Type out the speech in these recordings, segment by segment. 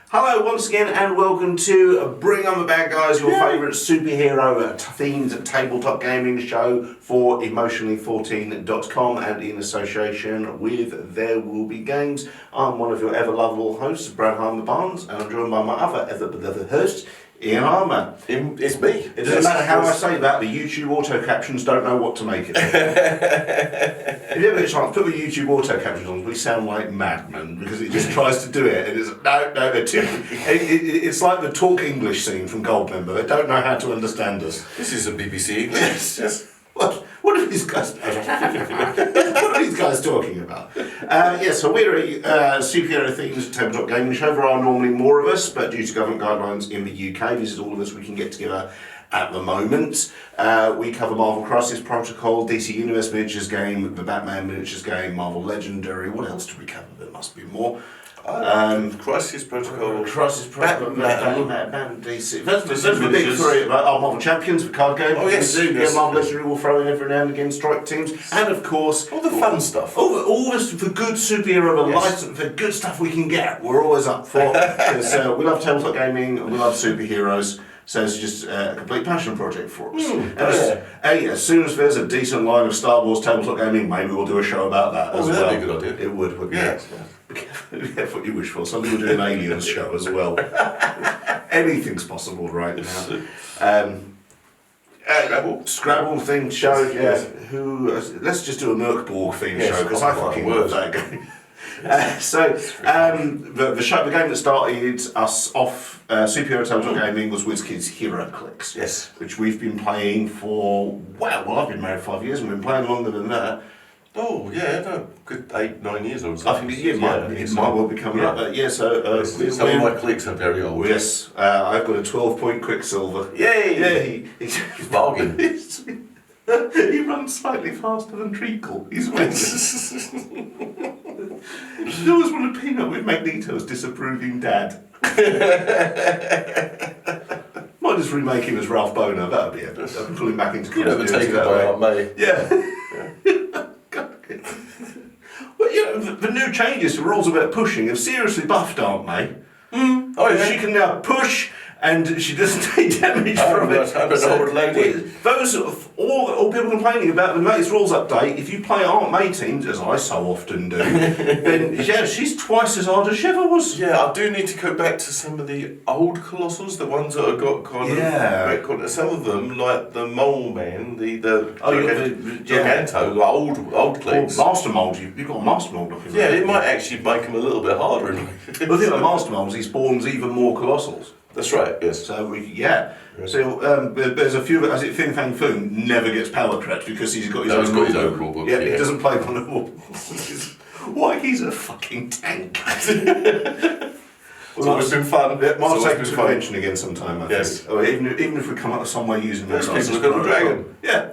Hello once again and welcome to Bring On The Bad Guys, your favourite superhero themed tabletop gaming show for emotionally14.com and in association with There Will Be Games. I'm one of your ever lovable hosts, Brad Harmer Barnes, and I'm joined by my other ever beloved host, Ian Harmer. It's me. It doesn't matter how I say that, the YouTube auto captions don't know what to make it. If you ever get a chance, put the YouTube auto captions on, we sound like madmen because it just tries to do it and it's no, they're too. It's like the talk English scene from Goldmember. They don't know how to understand us. This is a BBC English. Yes. What are these guys? What are these guys talking about? So we're a superhero themed tabletop gaming show. There are normally more of us, but due to government guidelines in the UK, this is all of us we can get together at the moment. We cover Marvel Crisis Protocol, DC Universe Miniatures Game, the Batman Miniatures Game, Marvel Legendary. What else do we cover? There must be more. Crisis Protocol, Batman, DC. Those are the big three. Our Marvel Champions, the card game. Oh yes, yes. Marvel Legendary will throw in every now and again strike teams, and of course all the fun stuff. All this for good superhero license, for good stuff we can get. We're always up for because we love tabletop gaming and we love superheroes. So it's just a complete passion project for us. As soon as there's a decent line of Star Wars tabletop gaming, maybe we'll do a show about that as well. That'd be a good idea. It would, wouldn't it? Yeah. Be careful what you wish for. Somebody will do an Aliens show as well. Anything's possible right now. Scrabble themed show. Yeah. Let's just do a Merkborg themed show because I fucking love that game. The game that started us off superhero tabletop gaming was WizKids Heroclix. Yes. Which we've been playing for, I've been married 5 years and we've been playing longer than that. Oh, yeah, no, good 8-9 years or so. I think it might well be coming up. Some of my clicks are very old. Yes, I've got a 12-point Quicksilver. Yay! Yeah, he's bargain. He runs slightly faster than Treacle. He's there was one of Peanut with Magneto's disapproving dad. Might just remake him as Ralph Boner, that'd be it. I'd pull him back into continuity. You never take it by Aunt May. Yeah. Well, the new changes to rules about pushing have seriously buffed Aunt May. Oh, yeah. She can now push and she doesn't take damage from it. All people complaining about the latest rules update, if you play Aunt May teams, as I so often do, then she's twice as hard as she ever was. Yeah, I do need to go back to some of the old Colossals, the ones that have got kind of some of them, like the Mole Man, the Giganto, the old clicks. Master Mold, you've got a Master Mold looking. Yeah, it might actually make them a little bit harder. The thing about Master Molds, he spawns even more Colossals. That's right, yes. So, So, there's a few, as it Fin Fang Foom never gets power crept because he's got his own rule book. Yeah, he doesn't play one of them. Why, he's a fucking tank. It's always been fun. It might take to convention again sometime, I think. Or even if we come up with some way using the Crisis Protocol. Dragon. Yeah,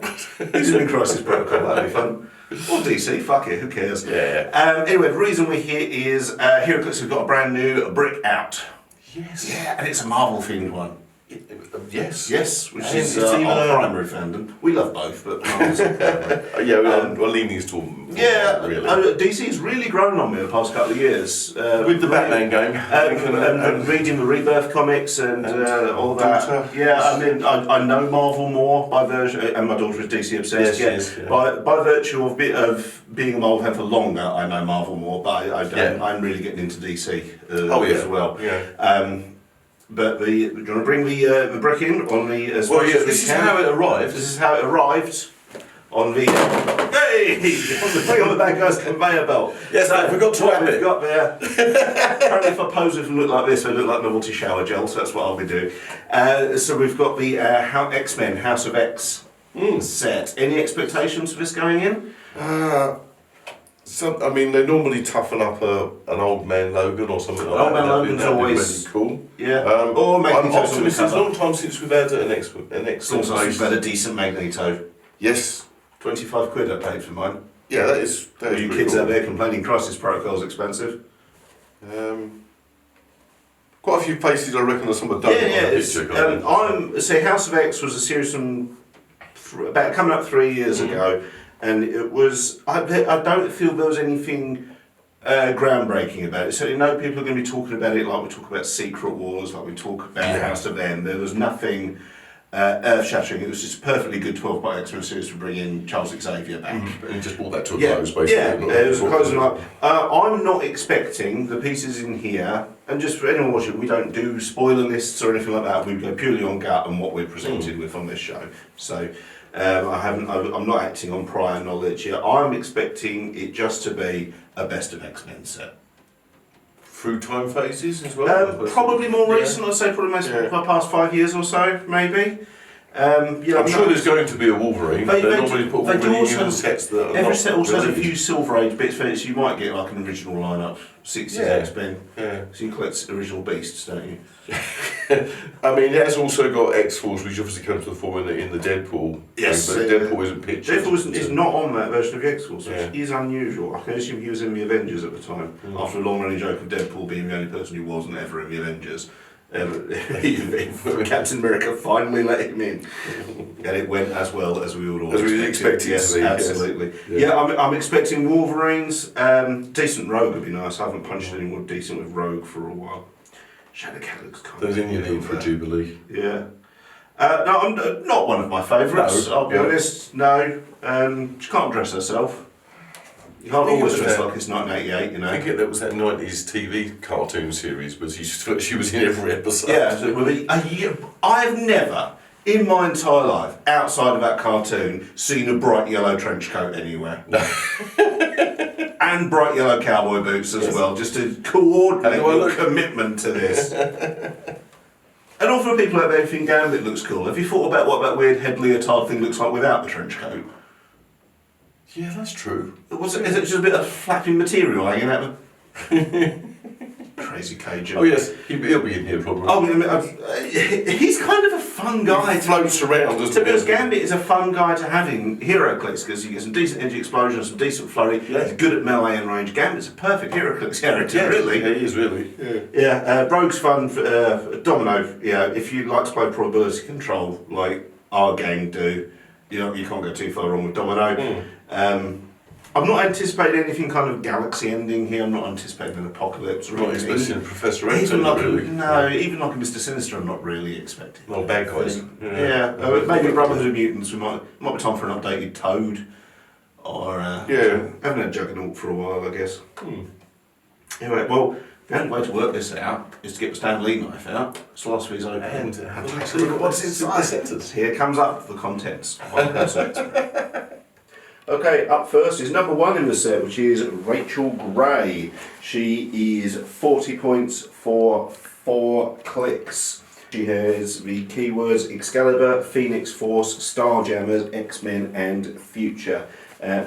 using Crisis Protocol, that'd be fun. Or DC, fuck it, who cares? Yeah. Anyway, the reason we're here is Heroclix have got a brand new brick out. Yes. Yeah, and it's a Marvel themed one. Yes. Yes, which is our primary fandom. We love both, but Marvel's our primary. We're leaning towards really. DC's really grown on me the past couple of years. With the Batman game. And reading the Rebirth comics and all that. Daughter. Yeah, I mean, I know Marvel more by virtue, and my daughter is DC obsessed. Yes, By virtue of being a Marvel fan for longer, I know Marvel more, but I'm really getting into DC as well. Yeah. But do you want to bring the brick in on the this is how it arrived. This is how it arrived on the on the Bring On The Bad Guys conveyor belt. Yes, I forgot to wrap it. We've got there. Apparently, if I pose it and look like this, they look like novelty shower gel. So that's what I'll be doing. So we've got the X-Men House of X set. Any expectations for this going in? They normally toughen up an Old Man Logan or something like that. Old Man Logan's always really cool. Yeah. Or Magneto. It's a long time since we've had an excellent. Sometimes we've had a decent Magneto. Yes. 25 quid I paid for mine. Yeah, that is. You kids out there complaining Crisis Protocol's expensive. Quite a few places I reckon there's some of House of X was a series from about coming up 3 years ago, and it was. I don't feel there was anything groundbreaking about it. So people are going to be talking about it like we talk about Secret Wars, like we talk about House of M. There was nothing earth-shattering. It was just a perfectly good 12-part X-Men series to bring in Charles Xavier back. And he just brought that to a close, basically. Yeah, it was a closing up. I'm not expecting the pieces in here, and just for anyone watching, we don't do spoiler lists or anything like that. We go purely on gut and what we're presented with on this show. So I'm not acting on prior knowledge here. I'm expecting it just to be a best of X-Men set. Through time phases as well? Probably more recent, I'd say probably past 5 years or so, maybe. I'm sure there's going to be a Wolverine. They normally put Wolverine in sets that are every set also has a few Silver Age bits for it, so you might get like an original lineup, 60s X-Men. Yeah. So you collect original beasts, don't you? I mean, it has also got X-Force, which obviously comes to the fore in the Deadpool. Yes. But Deadpool isn't pictured. Deadpool is not on that version of the X-Force, which is unusual. I can assume he was in the Avengers at the time, after a long-running joke of Deadpool being the only person who wasn't ever in the Avengers. Captain America finally let him in, and it went as well as we would all expect. Yes, to be, absolutely. Yeah, I'm expecting Wolverines. Decent Rogue would be nice. I haven't punched any more decent with Rogue for a while. Shadowcat looks kind of. There's in your need for a Jubilee. Yeah. No, I'm not one of my favourites. I'll be honest. No, she can't dress herself. You can't always dress like it's 1988, you know. I think that was that 90s TV cartoon series, but she was in every episode. Yeah, so I've never, in my entire life, outside of that cartoon, seen a bright yellow trench coat anywhere. No. And bright yellow cowboy boots as well, just to coordinate your commitment to this. And all for people out there who think Gambit looks cool, have you thought about what that weird head leotard thing looks like without the trench coat? Yeah, that's true. Is it just a bit of flapping material hanging out of crazy Cajun? Oh yes, he'll be in here probably. He's kind of a fun guy. He floats around, doesn't he? To be honest, Gambit is a fun guy to have in Heroclix because you get some decent energy explosions, some decent flurry. Yeah. He's good at melee and range. Gambit's a perfect Heroclix character, really. Yeah, he is really. Rogue's fun. Domino. Yeah, if you like to play probability control like our game do, you can't go too far wrong with Domino. I'm not anticipating anything kind of galaxy ending here. I'm not anticipating an apocalypse or anything. Not expecting Professor X, really. No, even like a Mr. Sinister, I'm not really expecting. Well, bad guys. Maybe Brotherhood of Mutants. We might be time for an updated Toad, or haven't had Juggernaut for a while, I guess. Anyway, well, the only way to work this out is to get the Stan Lee knife out. Philosophy's open. And take a look at what's inside the sentence. Here comes up the contents of the set. Okay, up first is number 1 in the set, which is Rachel Gray. She is 40 points for 4 clicks. She has the keywords Excalibur, Phoenix Force, Starjammers, X-Men and Future.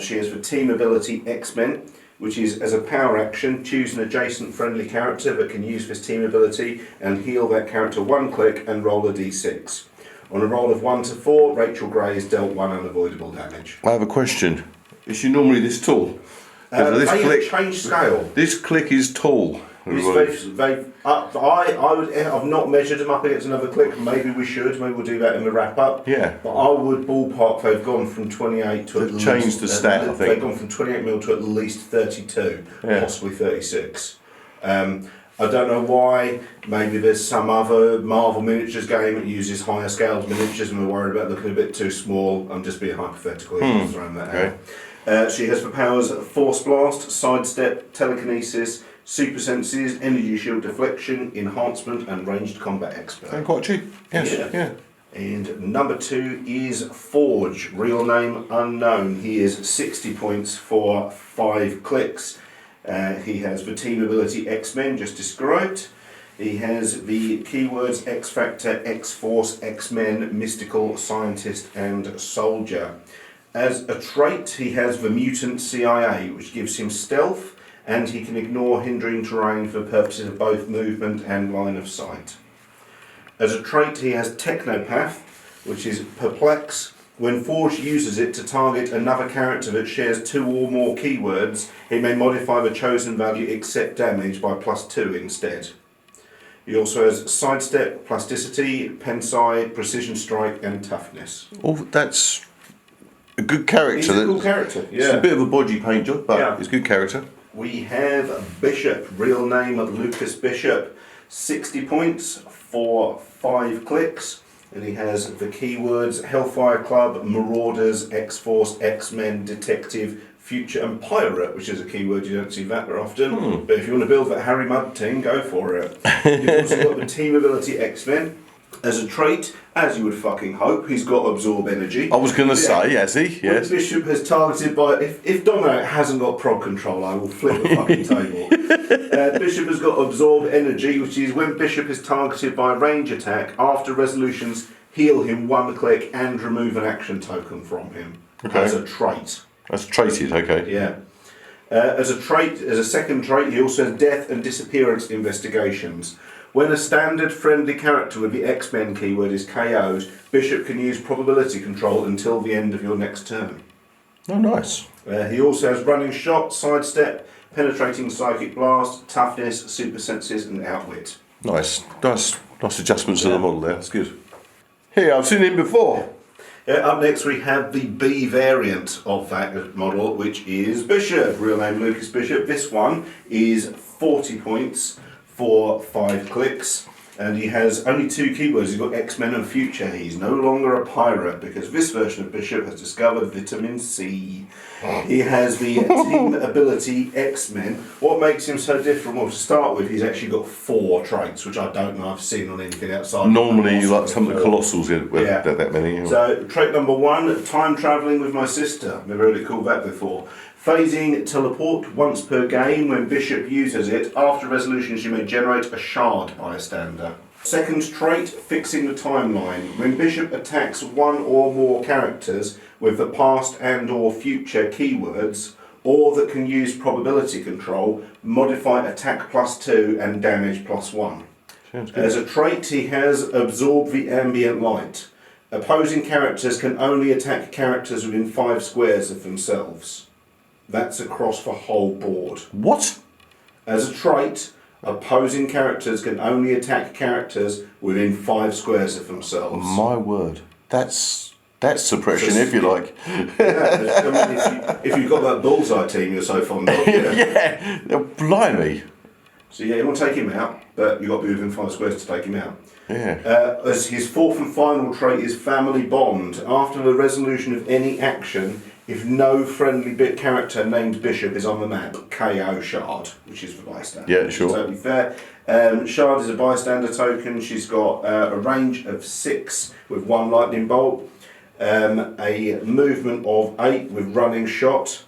She has the team ability X-Men, which is as a power action, choose an adjacent friendly character that can use this team ability and heal that character 1 click and roll a d6. On a roll of 1 to 4, Rachel Gray is dealt 1 unavoidable damage. I have a question. Is she normally this tall? They change scale. This click is tall. I've not measured them up against another click. Maybe we should. Maybe we'll do that in the wrap up. Yeah. But I would ballpark. They've gone from 28 to at least. Changed the stat. I think they've gone from 28 mil to at least 32, possibly 36. I don't know why. Maybe there's some other Marvel miniatures game that uses higher scaled miniatures and we're worried about looking a bit too small. I'm just being hypothetical. Just throwing that out. She has the powers Force Blast, Sidestep, Telekinesis, Super Senses, Energy Shield Deflection, Enhancement and Ranged Combat Expert. And quite cheap. Yes. Yeah. And number 2 is Forge, real name unknown. He is 60 points for 5 clicks. He has the team ability X-Men, just described. He has the keywords X-Factor, X-Force, X-Men, Mystical, Scientist and Soldier. As a trait, he has the Mutant CIA, which gives him stealth, and he can ignore hindering terrain for purposes of both movement and line of sight. As a trait, he has Technopath, which is Perplex. When Forge uses it to target another character that shares 2 or more keywords, he may modify the chosen value except damage by +2 instead. He also has Sidestep, Plasticity, Pensai, Precision Strike and Toughness. Oh, that's a good character. He's a cool character, yeah. It's a bit of a bodgy paint job, but it's a good character. we have Bishop, real name Lucas Bishop, 60 points for 5 clicks, and he has the keywords Hellfire Club, Marauders, X-Force, X-Men, Detective, Future and Pirate, which is a keyword you don't see that very often, but if you want to build that Harry Mudd team, go for it. You've also got the Team Ability X-Men. As a trait, as you would fucking hope, he's got Absorb Energy. I was going to say, has he? Yes. When Bishop has targeted by... If Domino hasn't got prog control, I will flip the fucking table. Bishop has got Absorb Energy, which is when Bishop is targeted by a range attack, after resolutions, heal him 1 click and remove an action token from him. Okay. As a trait. That's traded, okay. Yeah. As a trait, as a second trait, he also has Death and Disappearance Investigations. When a standard friendly character with the X-Men keyword is KO'd, Bishop can use probability control until the end of your next turn. Oh, nice. He also has Running Shot, Sidestep, Penetrating Psychic Blast, Toughness, Super Senses and Outwit. Nice adjustments to the model there, that's good. Here, I've seen him before. Up next we have the B variant of that model, which is Bishop, real name Lucas Bishop. This one is 40 points for 5 clicks, and he has only 2 keywords. He's got X-Men and Future. He's no longer a pirate because this version of Bishop has discovered vitamin C. He has the Team Ability X-Men. What makes him so different? Well, to start with, he's actually got 4 traits, which I don't know I've seen on anything outside. Normally, like some of the Colossals, yeah. that many. So, trait number 1, time travelling with my sister. Never heard it called that before. Phasing Teleport once per game. When Bishop uses it, after resolutions you may generate a shard bystander. Second trait, Fixing the Timeline. When Bishop attacks 1 or more characters with the past and or future keywords, or that can use probability control, modify attack +2 and damage +1. As a trait, he has Absorb the Ambient Light. Opposing characters can only attack characters within 5 squares of themselves. That's across the whole board. What? As a trait, opposing characters can only attack characters within 5 squares of themselves. My word. That's suppression, if you like. Yeah, I mean, if you've got that bullseye team you're so fond of. Yeah, blimey. So yeah, you want to take him out, but you've got to be within 5 squares to take him out. Yeah. As his 4th and final trait is Family Bond. After the resolution of any action, if no friendly bit character named Bishop is on the map, KO Shard, which is the bystander. Yeah, sure. Totally fair. Shard is a bystander token. She's got a range of 6 with 1 lightning bolt, a movement of 8 with running shot,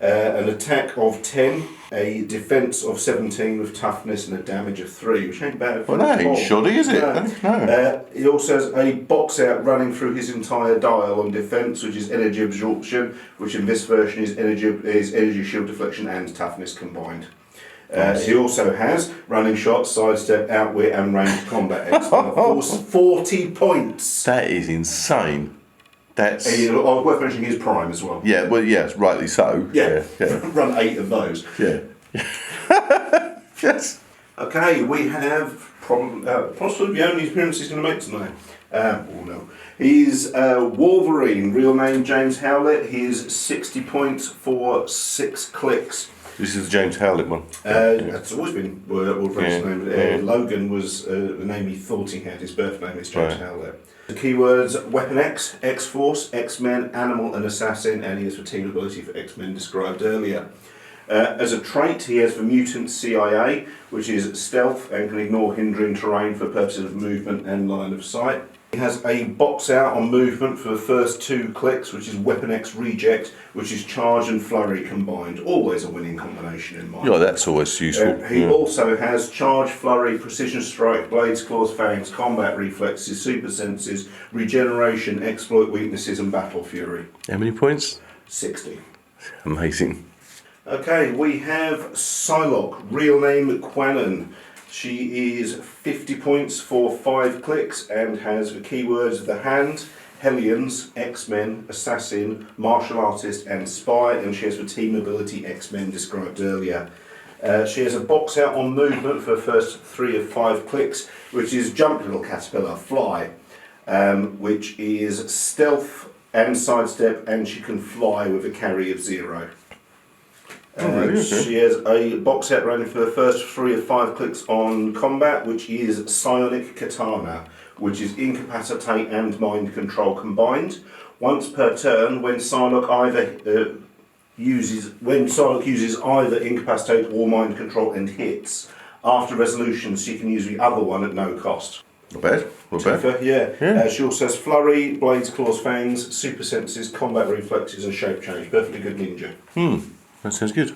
an attack of 10, a defense of 17 with toughness and a damage of 3, which ain't bad. Well, that ain't shoddy, is it? No. He also has a box out running through his entire dial on defense, which is energy absorption, which in this version is energy shield deflection and toughness combined. Nice. He also has running shot, sidestep, outwit and ranged combat expert. Of course, 40 points. That is insane. That's worth mentioning his prime as well. Yeah, well, yes, rightly so. Yeah. Yeah. Run 8 of those. Yeah. Yes. Okay, we have possibly the only appearance he's going to make tonight. Oh no. He's Wolverine, real name James Howlett. He's 60 points for 6 clicks. This is the James Howlett one. It's always been Wolverine's name. Logan was the name he thought he had. His birth name is James Howlett. The keywords Weapon X, X-Force, X-Men, Animal and Assassin, and he has the team ability for X-Men described earlier. As a trait, he has the Mutant CIA, which is stealth and can ignore hindering terrain for purposes of movement and line of sight. He has a box out on movement for the first 2 clicks, which is Weapon X Reject, which is charge and flurry combined. Always a winning combination in my Yeah, that's always useful. He also has charge, flurry, precision strike, blades, claws, fangs, combat reflexes, super senses, regeneration, exploit weaknesses, and battle fury. How many points? 60. Amazing. Okay, we have Psylocke, real name Quanon. She is 50 points for 5 clicks and has the keywords The Hand, Hellions, X-Men, Assassin, Martial Artist and Spy, and she has the team ability X-Men described earlier. She has a box out on movement for the first 3 of 5 clicks, which is Jump Little Caterpillar, Fly, which is stealth and sidestep, and she can fly with a carry of 0. really? Okay. She has a box set running for the first 3 of 5 clicks on combat, which is Psionic Katana, which is Incapacitate and Mind Control combined. Once per turn, when Psylocke uses either Incapacitate or Mind Control and hits, after resolution she can use the other one at no cost. Not bad. Not bad. Yeah. She also has Flurry, Blades, Claws, Fangs, Super Senses, Combat Reflexes and Shape Change. Perfectly good ninja. That sounds good.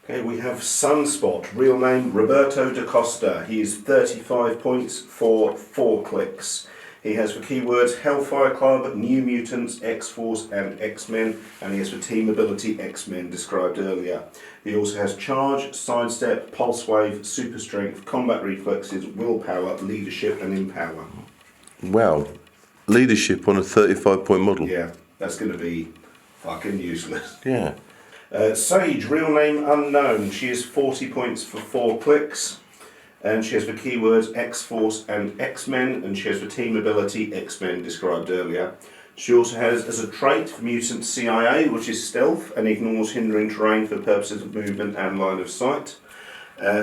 Okay, we have Sunspot, real name Roberto da Costa. He is 35 points for 4 clicks. He has for keywords Hellfire Club, New Mutants, X-Force and X-Men, and he has for team ability X-Men described earlier. He also has Charge, Sidestep, Pulse Wave, Super Strength, Combat Reflexes, Willpower, Leadership and Empower. Wow. Leadership on a 35-point model. Yeah, that's going to be fucking useless. Yeah. Sage, real name unknown. She is 40 points for 4 clicks. And she has for keywords X-Force and X-Men, and she has for team ability X-Men described earlier. She also has as a trait for mutant CIA, which is stealth and ignores hindering terrain for purposes of movement and line of sight.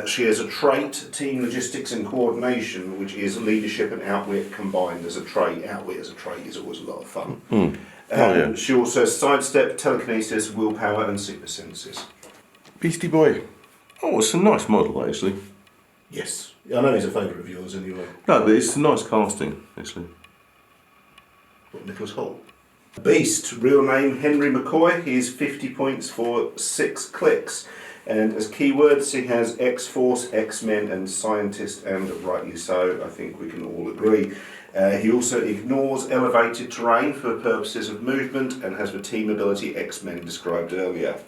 She has a trait, team logistics and coordination, which is leadership and outwit combined as a trait. Outwit as a trait is always a lot of fun. Yeah. She also has sidestep, telekinesis, willpower and super senses. Beastie Boy. Oh, it's a nice model, actually. Yes, I know he's a favourite of yours anyway. No, but it's a nice casting, actually. What, Nicholas Hoult? Beast, real name Henry McCoy. He is 50 points for 6 clicks. And as keywords, he has X-Force, X-Men and Scientist, and rightly so, I think we can all agree. He also ignores elevated terrain for purposes of movement and has the team ability X-Men described earlier.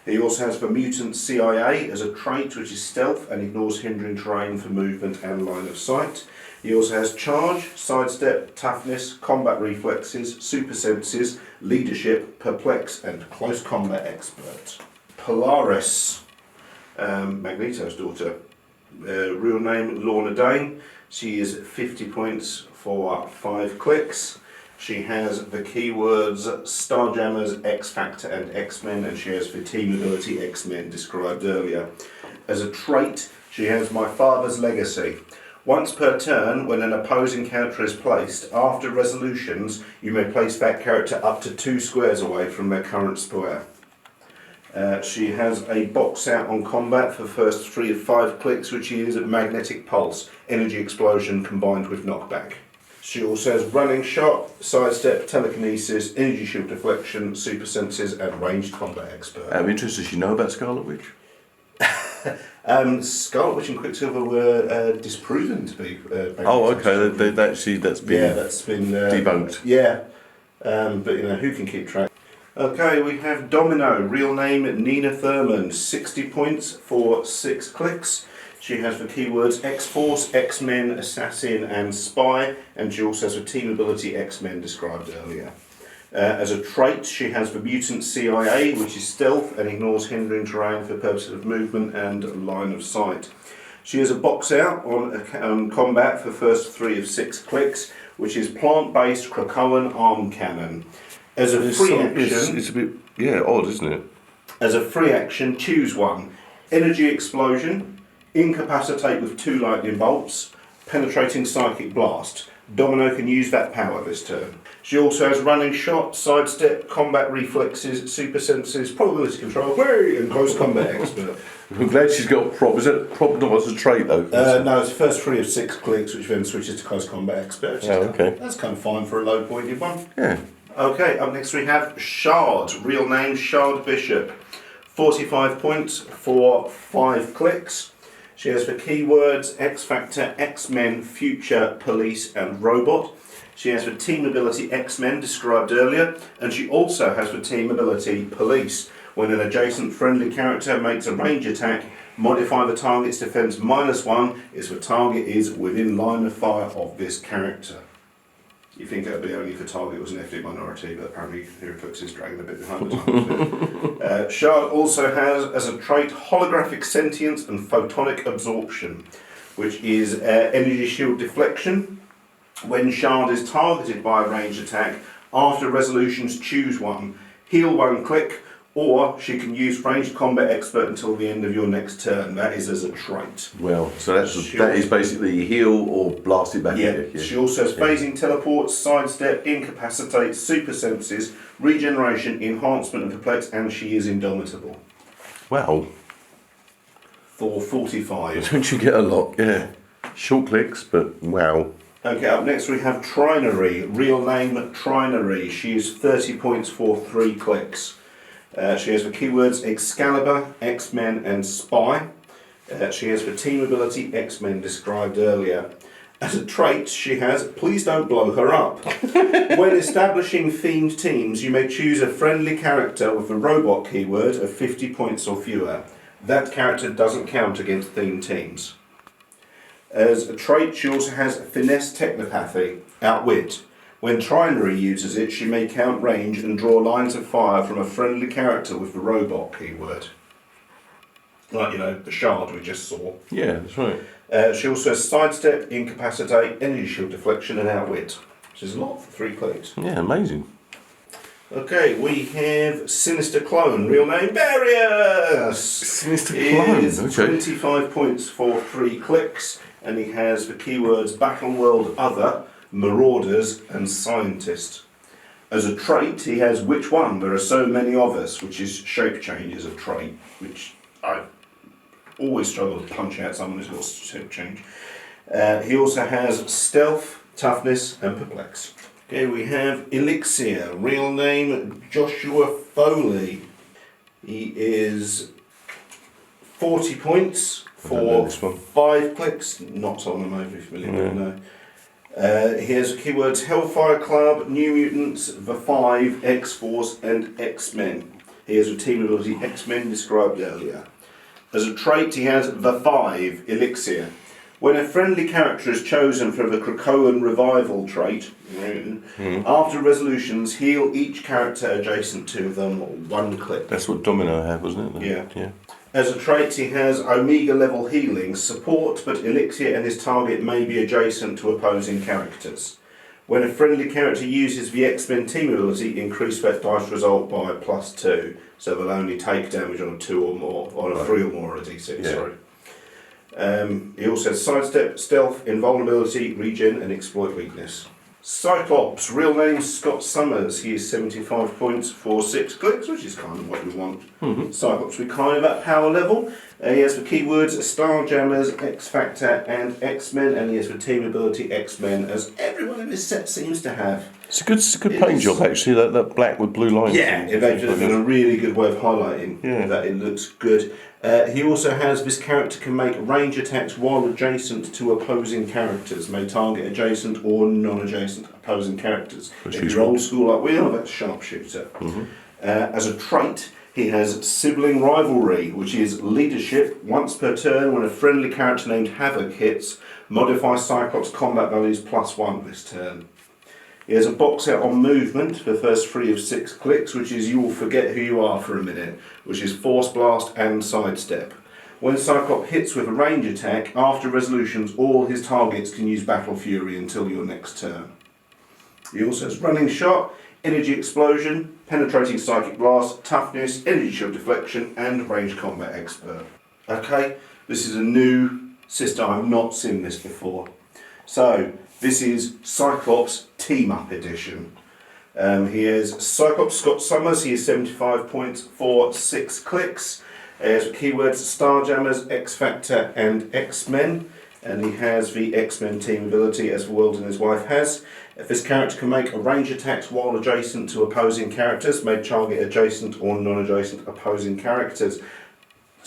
He also has for mutant CIA as a trait, which is stealth and ignores hindering terrain for movement and line of sight. He also has charge, sidestep, toughness, combat reflexes, super senses, leadership, perplex and close combat expert. Polaris, Magneto's daughter. Real name Lorna Dane. She is 50 points for 5 clicks. She has the keywords Starjammers, X-Factor and X-Men, and she has for team ability X-Men described earlier. As a trait, she has My Father's Legacy. Once per turn, when an opposing character is placed, after resolutions, you may place that character up to 2 squares away from their current square. She has a box out on combat for the first 3 of 5 clicks, which is Magnetic Pulse, Energy Explosion combined with Knockback. She also has Running Shot, Sidestep, Telekinesis, Energy Shield Deflection, Super Senses and Ranged Combat Expert. I'm interested, does she know about Scarlet Witch? Scarlet Witch and Quicksilver were disproven to be... Oh, okay, that's been debunked. Yeah, but you know, who can keep track? Okay, we have Domino, real name Nina Thurman, 60 points for 6 clicks. She has for keywords X-Force, X-Men, Assassin and Spy, and she also has a team ability X-Men described earlier. As a trait, she has the mutant CIA, which is stealth and ignores hindering terrain for purposes of movement and line of sight. She has a box out on combat for the first 3 of 6 clicks, which is plant-based Krakoan arm cannon. As a free action... It's a bit, odd, isn't it? As a free action, choose one. Energy Explosion, Incapacitate with 2 lightning bolts, Penetrating Psychic Blast. Domino can use that power this turn. She also has Running Shot, Sidestep, Combat Reflexes, Super Senses, Probability Control, and Close Combat Expert. I'm glad she's got prop. Is that prop not as a trait though? No, it's the first 3 of 6 clicks, which then switches to Close Combat Expert. Oh, okay. That's kind of fine for a low pointed one. Yeah. Okay, up next we have Shard, real name Shard Bishop. 45 points for 5 clicks. She has for keywords X-Factor, X-Men, Future, Police and Robot. She has for team ability X-Men described earlier, and she also has for team ability Police. When an adjacent friendly character makes a range attack, modify the target's defense -1 if the target is within line of fire of this character. You think that would be only if the target was an ethnic minority, but apparently Heroclix is dragging a bit behind us. Shard also has as a trait holographic sentience and photonic absorption, which is energy shield deflection. When Shard is targeted by a ranged attack, after resolutions choose one. Heal 1 click. Or she can use ranged combat expert until the end of your next turn. That is as a trait. Well, so that is basically heal or blast it back. Yeah. She also has phasing, teleport, sidestep, incapacitate, super senses, regeneration, enhancement, and perplex, and she is indomitable. Wow. For 45. Don't you get a lot? Yeah. Short clicks, but wow. Okay, up next we have Trinary. Real name Trinary. She is 30 points for 3 clicks. She has the keywords Excalibur, X-Men, and Spy. She has the team ability X-Men described earlier. As a trait, she has Please Don't Blow Her Up. When establishing themed teams, you may choose a friendly character with the robot keyword of 50 points or fewer. That character doesn't count against themed teams. As a trait, she also has Finesse Technopathy, Outwit. When Trinary uses it, she may count range and draw lines of fire from a friendly character with the robot keyword. Like, the shard we just saw. Yeah, that's right. She also has Sidestep, Incapacitate, Energy Shield Deflection, and Outwit, which is a lot for 3 clicks. Yeah, amazing. Okay, we have Sinister Clone, real name Barrios. Sinister He Clone, is okay. 25 points for 3 clicks, and he has the keywords Battleworld Other, Marauders, and Scientist. As a trait, he has Which One? There are so many of us, which is Shape Change as a trait, which I always struggle to punch out someone who's got Shape Change. He also has Stealth, Toughness, and Perplex. Okay, we have Elixir, real name Joshua Foley. He is 40 points for 5 clicks. Not someone I'm overly familiar with, no. He has keywords Hellfire Club, New Mutants, The Five, X-Force, and X-Men. He has a team ability X-Men described earlier. As a trait, he has The Five, Elixir. When a friendly character is chosen for the Krakoan Revival trait, after resolutions, heal each character adjacent to them 1 click. That's what Domino had, wasn't it? Yeah. As a trait, he has Omega level healing, support, but Elixir and his target may be adjacent to opposing characters. When a friendly character uses the X-Men team ability, increase that dice result by +2, so they'll only take damage on a 2 or more, or a 3 or more, or a D6, sorry. He also has Sidestep, Stealth, Invulnerability, Regen, and Exploit Weakness. Cyclops, real name Scott Summers. He is 75 points for 6 clicks, which is kind of what we want. Cyclops, we're kind of at power level. He has the keywords Starjammers, X Factor, and X-Men, and he has the team ability X-Men, as everyone in this set seems to have. It's a good paint job actually. That black with blue lines. Yeah, they've done a really good way of highlighting that it looks good. He also has this character can make range attacks while adjacent to opposing characters, may target adjacent or non-adjacent opposing characters. If you're old school like we are, that's sharpshooter. As a trait, he has Sibling Rivalry, which is leadership. Once per turn, when a friendly character named Havoc hits, modify Cyclops combat values +1 this turn. He has a box out on movement for the first 3 of 6 clicks, which is You Will Forget Who You Are for a Minute, which is Force Blast and Sidestep. When Cyclops hits with a range attack, after resolutions, all his targets can use Battle Fury until your next turn. He also has Running Shot, Energy Explosion, Penetrating Psychic Blast, Toughness, Energy Shield Deflection, and Ranged Combat Expert. Okay, this is a new system. I've not seen this before. So, this is Cyclops Team Up Edition. He is Cyclops Scott Summers. He is 75 points for 6 clicks. He has keywords Starjammers, X Factor, and X-Men. And he has the X-Men team ability, as the World and his wife has. If this character can make a range attacks while adjacent to opposing characters, may target adjacent or non-adjacent opposing characters.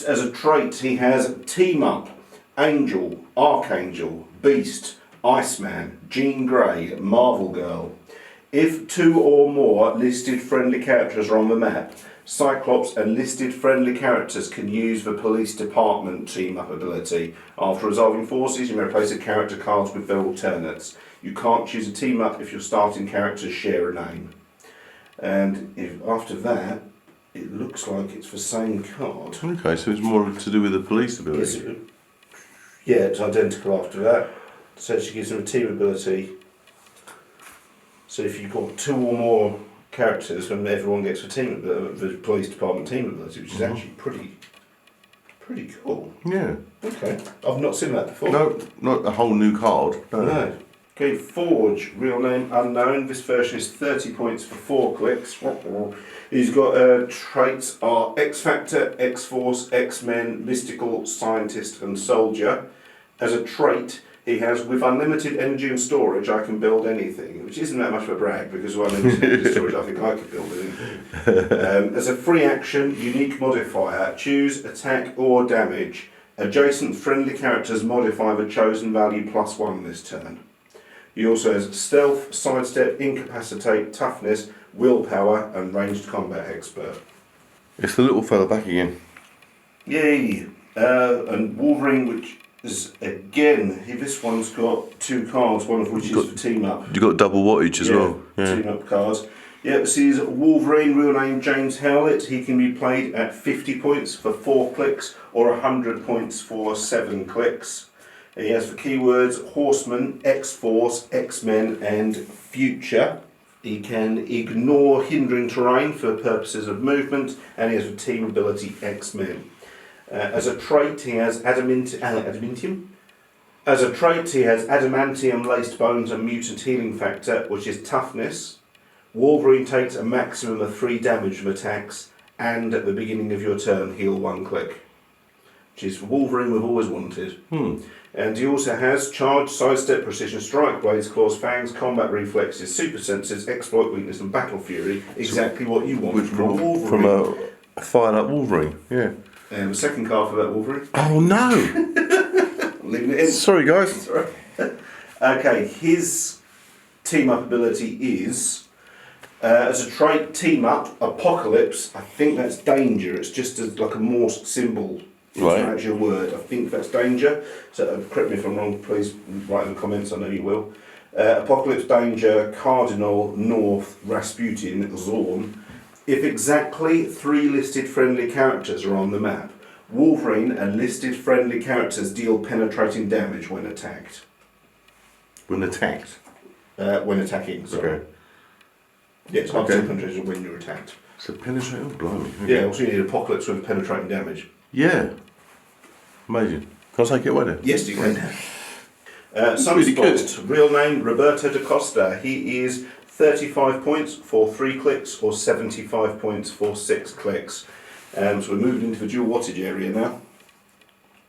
As a trait, he has Team Up, Angel, Archangel, Beast, Iceman, Jean Grey, Marvel Girl. If 2 or more listed friendly characters are on the map, Cyclops and listed friendly characters can use the police department team-up ability. After resolving forces, you may replace the character cards with their alternates. You can't choose a team-up if your starting characters share a name. And if after that, it looks like it's the same card. Okay, so it's more to do with the police ability. Yeah, it's identical after that. So she gives them a team ability. So if you've got 2 or more characters when everyone gets the police department team ability, which is actually pretty cool. Yeah. Okay, I've not seen that before. No, not a whole new card. No. Okay, Forge, real name unknown. This version is 30 points for 4 clicks. He's got traits are X Factor, X Force, X-Men, Mystical, Scientist and Soldier. As a trait, he has, with unlimited energy and storage, I can build anything, which isn't that much of a brag, because with unlimited energy and storage, I think I could build anything. As a free action, unique modifier, choose attack or damage. Adjacent friendly characters modify the chosen value +1 this turn. He also has stealth, sidestep, incapacitate, toughness, willpower, and ranged combat expert. It's the little fella back again. Yay! And Wolverine, which is again, this one's got 2 cards, one of which is for team up. You got double wattage as well. Yeah. Team up cards. Yeah, this is Wolverine, real name James Howlett. He can be played at 50 points for 4 clicks or 100 points for 7 clicks. He has the keywords Horseman, X-Force, X-Men and Future. He can ignore hindering terrain for purposes of movement, and he has the team ability X-Men. As a trait, he has adamantium. As a trait, he has adamantium, laced bones and mutant healing factor, which is toughness. Wolverine takes a maximum of 3 damage from attacks, and at the beginning of your turn, heal 1 click. Which is Wolverine we've always wanted. And he also has charge, sidestep, precision, strike, blades, claws, fangs, combat reflexes, super senses, exploit, weakness, and battle fury. Exactly what you want from a Wolverine. From a fired up Wolverine, yeah. And the second card for that Wolverine. Oh no! Leaving it in. Sorry guys. Sorry. Okay, his team up ability is, as a trait, team up, apocalypse. I think that's danger. It's just like a Morse symbol. It's not actually a word. I think that's danger. So correct me if I'm wrong, please write in the comments, I know you will. Apocalypse, danger, Cardinal, North, Rasputin, Zorn. If exactly 3 listed friendly characters are on the map, Wolverine and listed friendly characters deal penetrating damage when attacked. When attacked? When attacking, sorry. Okay. Yeah, it's not penetration when you're attacked. So penetrating, blimey. Okay. Yeah, also you need Apocalypse with penetrating damage. Yeah. Amazing. Can I take it away then? Yes, you can. Really good. Sunspot, real name Roberto da Costa. He is 35 points for 3 clicks or 75 points for 6 clicks. So we're moving into the dual wattage area now.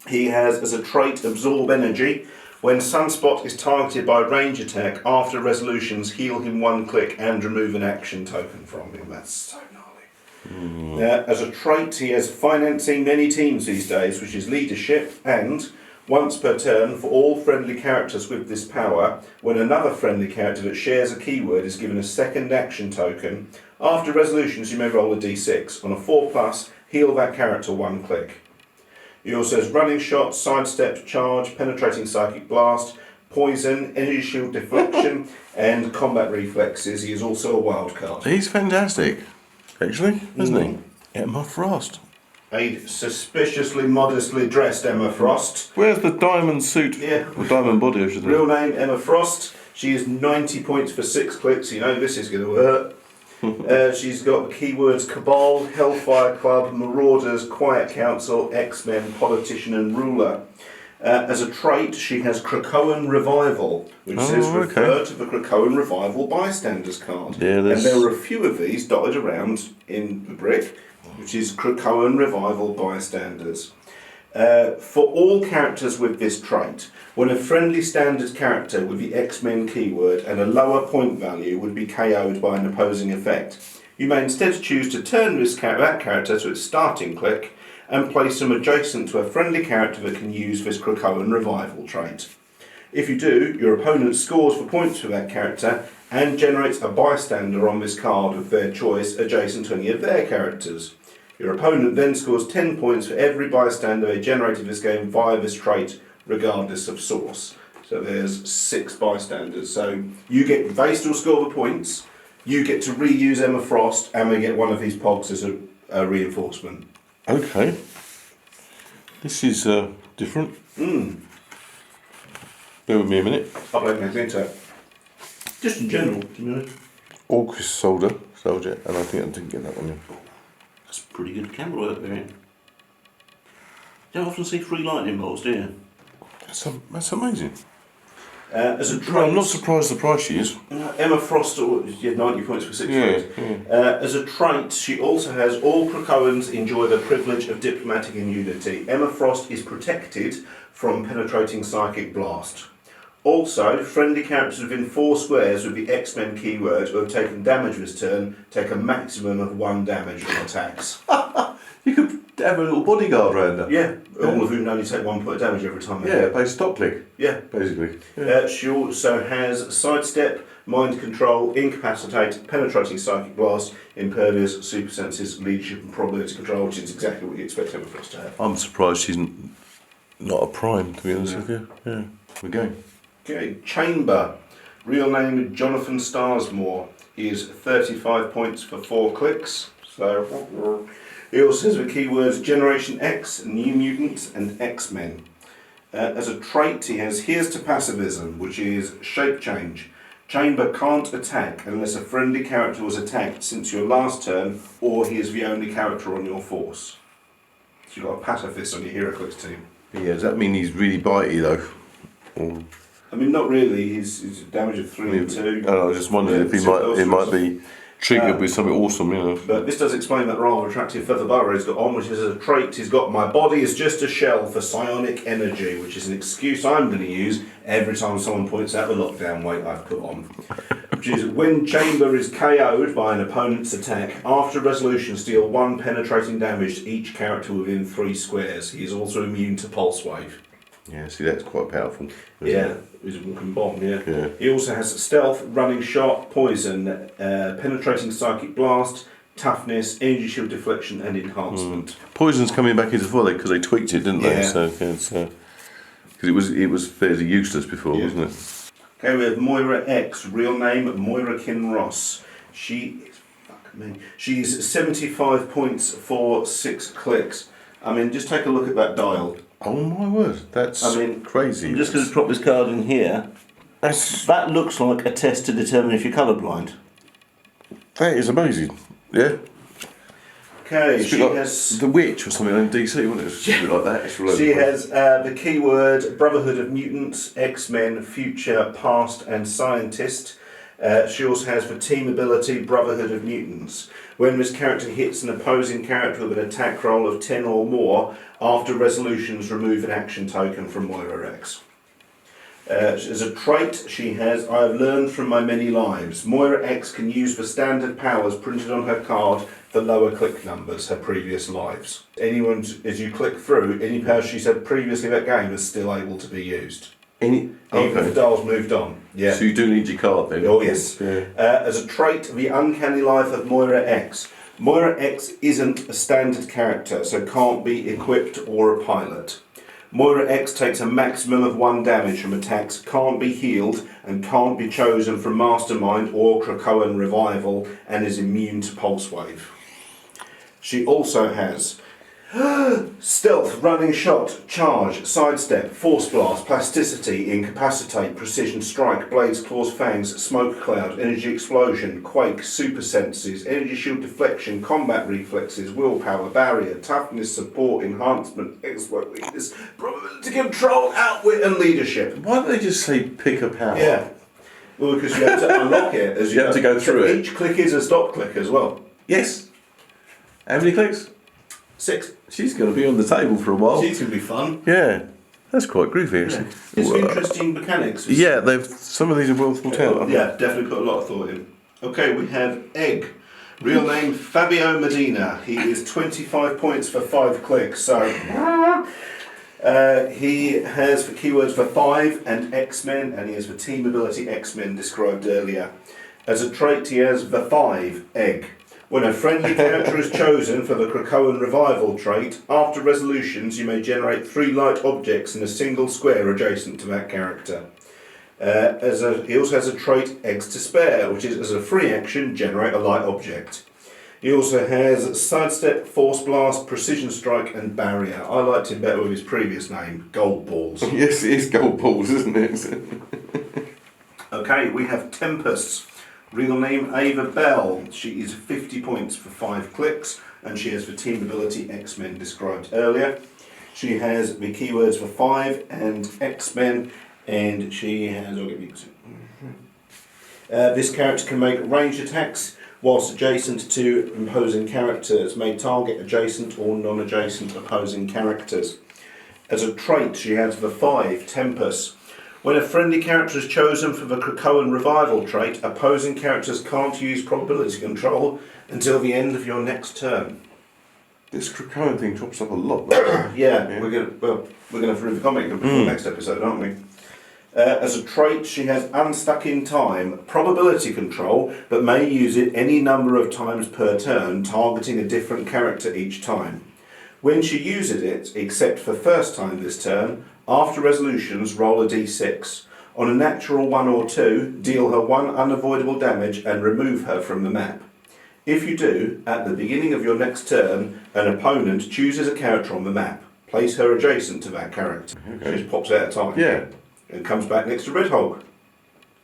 He has as a trait Absorb Energy. When Sunspot is targeted by a range attack, after resolutions, heal him 1 click and remove an action token from him. That's so gnarly. As a trait, he has Financing many teams these days, which is leadership, and once per turn, for all friendly characters with this power, when another friendly character that shares a keyword is given a second action token, after resolutions you may roll a d6. On a 4+, heal that character 1 click. He also has Running Shot, Sidestep, Charge, Penetrating Psychic Blast, Poison, Energy Shield Deflection, and Combat Reflexes. He is also a wild card. He's fantastic, actually, isn't he? Emma Frost. A suspiciously modestly dressed Emma Frost. Where's the diamond suit? Yeah. The diamond body, I should Real say. name Emma Frost. She is 90 points for 6 clicks. You know this is going to hurt. She's got the keywords Cabal, Hellfire Club, Marauders, Quiet Council, X-Men, Politician and Ruler. As a trait, she has Krakoan Revival, which says refer to the Krakoan Revival Bystanders card. Yeah, and there are a few of these dotted around in the brick, which is Krakoan Revival Bystanders. For all characters with this trait, when a friendly standard character with the X-Men keyword and a lower point value would be KO'd by an opposing effect, you may instead choose to turn that character to its starting click and place them adjacent to a friendly character that can use this Krakoan Revival trait. If you do, your opponent scores for points for that character and generates a bystander on this card of their choice adjacent to any of their characters. Your opponent then scores 10 points for every bystander they generated this game via this trait, regardless of source. So there's 6 bystanders. So you get, they still score the points, you get to reuse Emma Frost, and we get one of these pogs as a reinforcement. Okay. This is different. Bear with me a minute. I'll play into it. Just in general, you know. Orcus soldier, and I think I didn't get that one in. That's pretty good camera work there. You don't often see free lightning bolts, do you? That's amazing. As a No, trait, I'm not surprised the price she is. Emma Frost, 90 points for 6 points. As a trait, she also has all Krakoans enjoy the privilege of diplomatic immunity. Emma Frost is protected from penetrating psychic blast. Also, friendly characters within 4 squares with the X-Men keyword who have taken damage this turn take a maximum of 1 damage on attacks. You could have a little bodyguard around her. Yeah, all of whom only take 1 point of damage every time they Yeah, play stop click. Yeah. Basically. Yeah. She also has sidestep, mind control, incapacitate, penetrating psychic blast, impervious, super senses, leadership and probability control, which is exactly what you expect Emma Frost to have. I'm surprised she's not a prime, to be honest with you. Yeah, we're going. Okay, Chamber. Real name Jonathan Starsmore. He is 35 points for 4 clicks. So he also has the keywords Generation X, New Mutants, and X-Men. As a trait, he has Here's to Passivism, which is Shape Change. Chamber can't attack unless a friendly character was attacked since your last turn, or he is the only character on your force. So you've got a pacifist on your Heroclix team. Yeah, does that mean he's really bitey though? Or... I mean, not really. He's a damage of 3 and 2. I was just wondering if he might be triggered with something awesome, you know. But this does explain that rather attractive feather boa he's got on, which is a trait. He's got my body is just a shell for psionic energy, which is an excuse I'm going to use every time someone points out the lockdown weight I've put on. Which is when Chamber is KO'd by an opponent's attack, after resolution deal 1 penetrating damage to each character within 3 squares. He is also immune to pulse wave. Yeah, see, that's quite powerful. Yeah, he's a walking bomb, yeah. He also has stealth, running shot, poison, penetrating psychic blast, toughness, energy shield deflection, and enhancement. Poison's coming back into full because they tweaked it, didn't they? Yeah. So because it was fairly useless before, wasn't it? Okay, we have Moira X, real name Moira Kinross. She's 75 points for 6 clicks. I mean, just take a look at that dial. Oh my word, that's crazy. I'm just going to drop this card in here. That looks like a test to determine if you're colourblind. That is amazing. Yeah. Okay, she like has the Witch or something in DC, wasn't it? Something like that. She has the keyword Brotherhood of Mutants, X-Men, Future, Past, and Scientist. She also has the team ability Brotherhood of Mutants. When this character hits an opposing character with an attack roll of 10 or more, after resolutions remove an action token from Moira X. As a trait, she has I have learned from my many lives. Moira X can use the standard powers printed on her card the lower click numbers, her previous lives. Anyone, as you click through, any powers she said previously that game is still able to be used. Even if the dial's moved on. Yeah. So you do need your card then? Oh yes. Yeah. As a trait, the uncanny life of Moira X. Moira X isn't a standard character, so can't be equipped or a pilot. Moira X takes a maximum of 1 damage from attacks, can't be healed, and can't be chosen from Mastermind or Krakoan Revival, and is immune to Pulse Wave. She also has stealth, running shot, charge, sidestep, force blast, plasticity, incapacitate, precision strike, blades, claws, fangs, smoke cloud, energy explosion, quake, super senses, energy shield deflection, combat reflexes, willpower, barrier, toughness, support, enhancement, exploit weakness, probability control, outwit, and leadership. Why don't they just say pick a power? Yeah. Well, because you have to unlock it as you have to go through it. Each click is a stop click as well. Yes. How many clicks? 6. She's going to be on the table for a while. She's going to be fun. Yeah, that's quite groovy actually. It's interesting mechanics. Yeah, some of these are well thought out. Yeah, definitely put a lot of thought in. Okay, we have Egg. Real name Fabio Medina. He is 25 points for 5 clicks. So he has the keywords for 5 and X-Men, and he has the team ability X-Men described earlier. As a trait, he has the 5 Egg. When a friendly character is chosen for the Krakoan Revival trait, after resolutions you may generate 3 light objects in a single square adjacent to that character. He also has a trait Eggs to Spare, which is as a free action, generate a light object. He also has Sidestep, Force Blast, Precision Strike, and Barrier. I liked him better with his previous name, Gold Balls. Yes, it is Gold Balls, isn't it? Okay, we have Tempest. Real name Ava Bell. She is 50 points for 5 clicks, and she has the team ability X-Men described earlier. She has the keywords for 5 and X-Men, and she has... this character can make ranged attacks whilst adjacent to opposing characters. May target adjacent or non-adjacent opposing characters. As a trait, she has the 5, Tempest. When a friendly character is chosen for the Krakoan Revival trait, opposing characters can't use probability control until the end of your next turn. This Krakoan thing drops up a lot. Yeah, we're gonna read the comic before next episode, aren't we? As a trait, she has Unstuck in Time, probability control, but may use it any number of times per turn, targeting a different character each time. When she uses it, except for first time this turn, after resolutions, roll a d6. On a natural 1 or 2, deal her 1 unavoidable damage and remove her from the map. If you do, at the beginning of your next turn, an opponent chooses a character on the map. Place her adjacent to that character. Okay. She just pops out of time. Yeah. And comes back next to Red Hulk.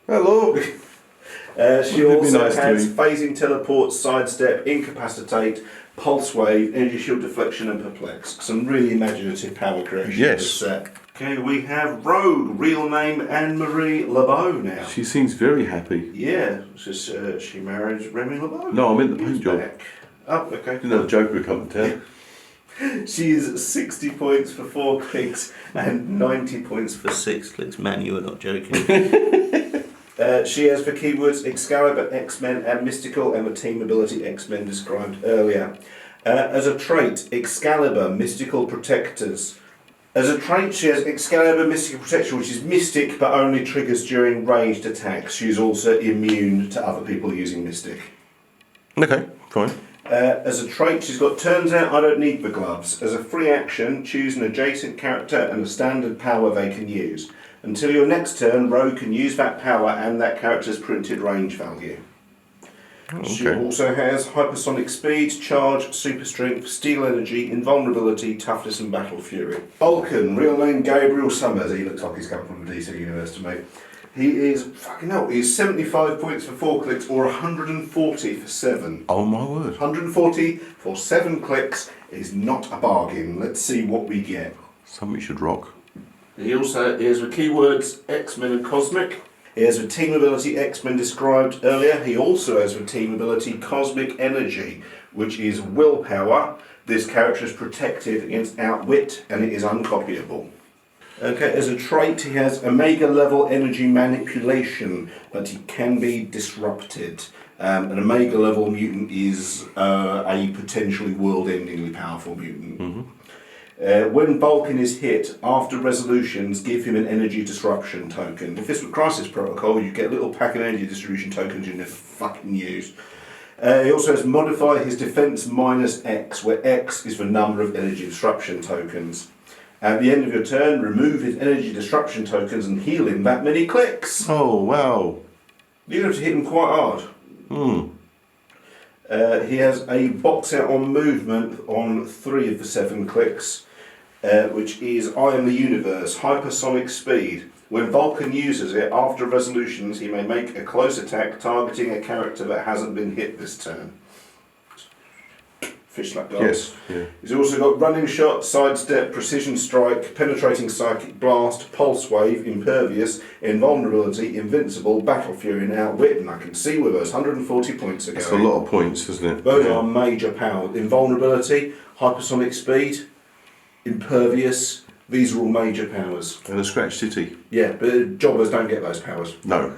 Hello. She also has phasing, teleport, sidestep, incapacitate, pulse wave, energy shield deflection, and perplex. Some really imaginative power creation. Yes. Okay, we have Rogue, real name Anne-Marie LeBeau now. She seems very happy. Yeah, she married Remy LeBeau. No, I meant the paint job. Back. Oh, okay. Didn't have a Joker would come to town. She is 60 points for 4 clicks and 90 points for 6 clicks. Man, you are not joking. She has the keywords Excalibur, X-Men, and Mystical, and the team ability X-Men described earlier. As a trait, Excalibur, Mystical Protectors. As a trait, she has Excalibur, Mystical Protection, which is Mystic, but only triggers during ranged attacks. She's also immune to other people using Mystic. Okay, fine. As a trait, she's got Turns Out I Don't Need the Gloves. As a free action, choose an adjacent character and a standard power they can use. Until your next turn, Rogue can use that power and that character's printed range value. Okay. She also has Hypersonic Speed, Charge, Super Strength, Steel Energy, Invulnerability, Toughness and Battle Fury. Vulcan, real name Gabriel Summers. He looks like he's come from the DC universe to me. He is, fucking hell, he's 75 points for 4 clicks or 140 for 7. Oh my word. 140 for 7 clicks is not a bargain. Let's see what we get. Something should rock. He also has the keywords X-Men and Cosmic. He has the team ability X-Men described earlier. He also has the team ability Cosmic Energy, which is willpower. This character is protected against outwit and it is uncopyable. Okay, as a trait, he has Omega level energy manipulation, but he can be disrupted. An Omega level mutant is a potentially world-endingly powerful mutant. Mm-hmm. When Vulcan is hit, after resolutions, give him an energy disruption token. If this were Crisis Protocol, you get a little pack of energy distribution tokens you never fucking use. He also has modify his defense minus X, where X is the number of energy disruption tokens. At the end of your turn, remove his energy disruption tokens and heal him that many clicks. Oh, wow. You're going to have to hit him quite hard. He has a box out on movement on 3 of the 7 clicks, which is I Am the Universe, Hypersonic Speed. When Vulcan uses it, after resolutions, he may make a close attack targeting a character that hasn't been hit this turn. Fish like dogs. Yes. Yeah. He's also got Running Shot, Sidestep, Precision Strike, Penetrating Psychic Blast, Pulse Wave, Impervious, Invulnerability, Invincible, Battle Fury and Outwit, and I can see where those 140 points are going. That's a lot of points, isn't it? Those are major powers. Invulnerability, Hypersonic Speed, Impervious, these are all major powers. And a Scratch City. Yeah, but jobbers don't get those powers. No.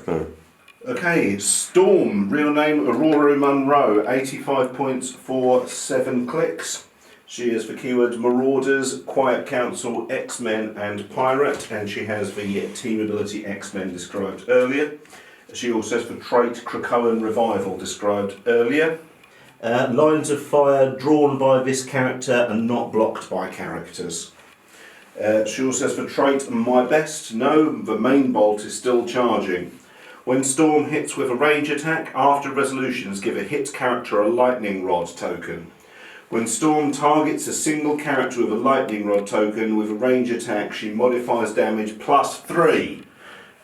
Okay, Storm, real name Aurora Monroe, 85 points for 7 clicks. She has the keywords Marauders, Quiet Council, X-Men and Pirate, and she has the team ability X-Men described earlier. She also has the trait Krakoan Revival described earlier. Lines of fire drawn by this character and not blocked by characters. She also has the trait My Best. No, the main bolt is still charging. When Storm hits with a range attack, after resolutions give a hit character a lightning rod token. When Storm targets a single character with a lightning rod token with a range attack, she modifies damage +3.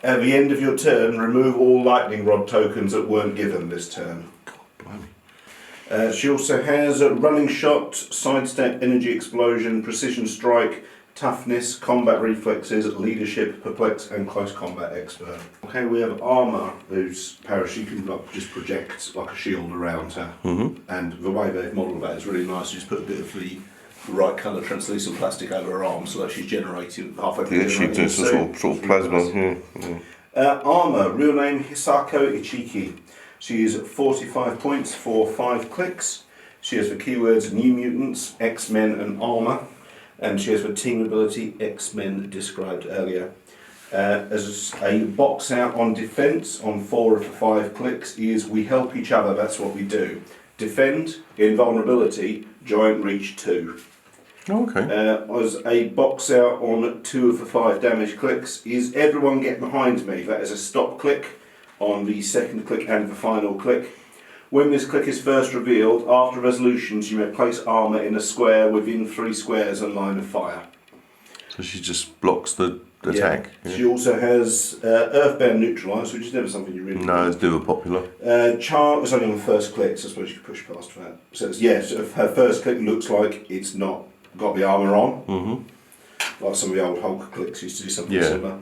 At the end of your turn, remove all lightning rod tokens that weren't given this turn. Blimey. She also has a running shot, sidestep, energy explosion, precision strike, toughness, combat reflexes, leadership, perplex, and close combat expert. Okay, we have armour, whose power she can just project like a shield around her. And the way they've modelled that is really nice. You just put a bit of the right colour translucent plastic over her arm so that she's generating halfway through. Yeah, she does sort of plasma. Armour, real name Hisako Ichiki. She is 45 points for 5 clicks. She has the keywords New Mutants, X-Men and Armour. And she has the team ability X-Men described earlier. As a box out on defence on 4 of the 5 clicks is we help each other, that's what we do. Defend, invulnerability, giant reach 2. Okay. As a box out on 2 of the 5 damage clicks is everyone get behind me. That is a stop click on the second click and the final click. When this click is first revealed, after resolutions you may place armour in a square within 3 squares and line of fire. So she just blocks the attack. Yeah. She also has Earthbound Neutralise, which is never something you really No, it's never popular. Char was only on the first click, so I suppose you could push past that. So yes, her first click looks like it's not got the armour on. Like some of the old Hulk clicks used to do something similar.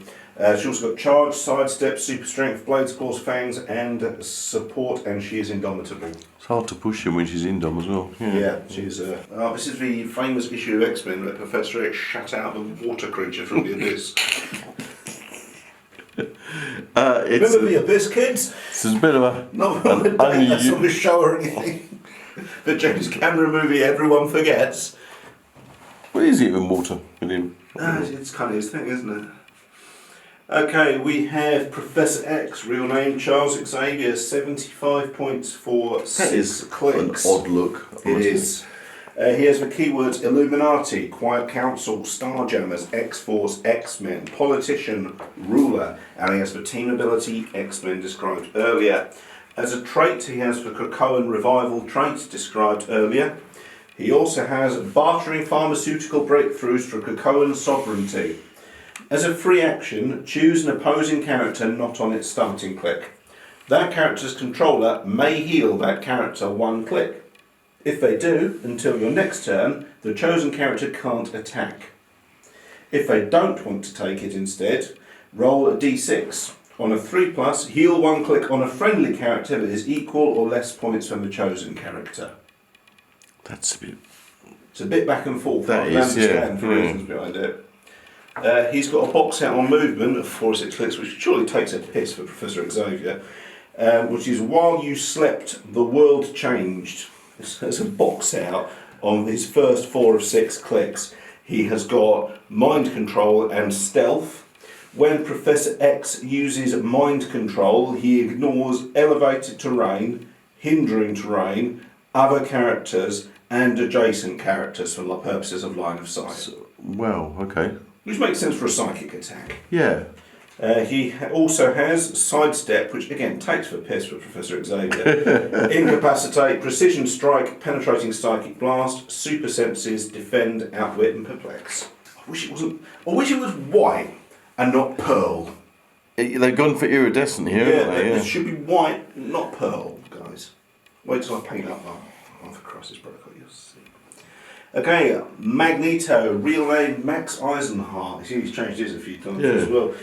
She also got charge, sidestep, super strength, blades, claws, fangs, and support, and she is indomitable. It's hard to push him when she's in dom as well. Yeah, she's. This is the famous issue of X-Men where Professor X shut out the water creature from the abyss. Remember the abyss, kids? It's a bit of a. Not on the day that's on the show or anything. The James Cameron movie everyone forgets. What is it in water with him? It's kind of his thing, isn't it? Okay, we have Professor X, real name Charles Xavier, 75 points for 6 clicks. An odd look. It is. He has the keywords Illuminati, Quiet Council, Starjammers, X-Force, X-Men, Politician, Ruler, and he has the team ability X-Men described earlier. As a trait, he has the Krakoan Revival trait described earlier. He also has bartering pharmaceutical breakthroughs for Krakoan sovereignty. As a free action, choose an opposing character not on its starting click. That character's controller may heal that character 1 click. If they do, until your next turn, the chosen character can't attack. If they don't want to take it instead, roll a d6. On a 3+, heal 1 click on a friendly character that is equal or less points from the chosen character. That's a bit. It's a bit back and forth. That I is, understand for reasons behind it. He's got a box out on movement of 4 or 6 clicks, which surely takes a piss for Professor Xavier, which is while you slept, the world changed. There's a box out on his first 4 of 6 clicks. He has got mind control and stealth. When Professor X uses mind control, he ignores elevated terrain, hindering terrain, other characters, and adjacent characters for purposes of line of sight. Well, okay. Which makes sense for a psychic attack. Yeah. He also has sidestep, which again takes the piss for Professor Xavier. Incapacitate, precision strike, penetrating psychic blast, super senses, defend, outwit, and perplex. I wish it was white and not pearl. They've gone for iridescent here, haven't they? It should be white, not pearl, guys. Wait till I paint up that. Oh, for Christ's protocol, you'll see. Okay, Magneto, real name Max Eisenhardt. He's changed his a few times as well.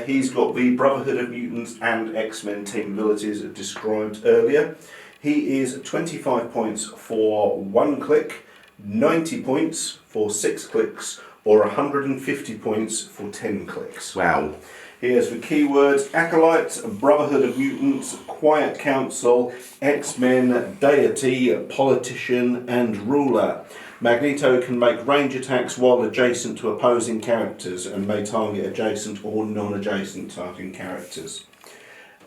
He's got the Brotherhood of Mutants and X-Men team abilities described earlier. He is 25 points for 1 click, 90 points for 6 clicks, or 150 points for 10 clicks. Wow. He has the keywords Acolyte, Brotherhood of Mutants, Quiet Council, X-Men, Deity, Politician, and Ruler. Magneto can make range attacks while adjacent to opposing characters and may target adjacent or non-adjacent targeting characters.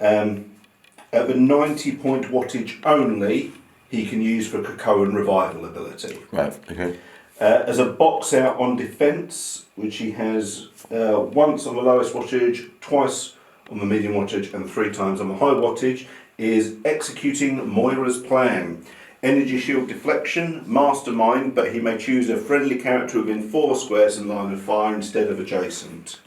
At the 90 point wattage only, he can use for Krakoan Revival ability. Right, okay. As a box out on defence, which he has once on the lowest wattage, twice on the medium wattage, and 3 times on the high wattage, is executing Moira's plan. Energy shield deflection, mastermind, but he may choose a friendly character within 4 squares in line of fire instead of adjacent.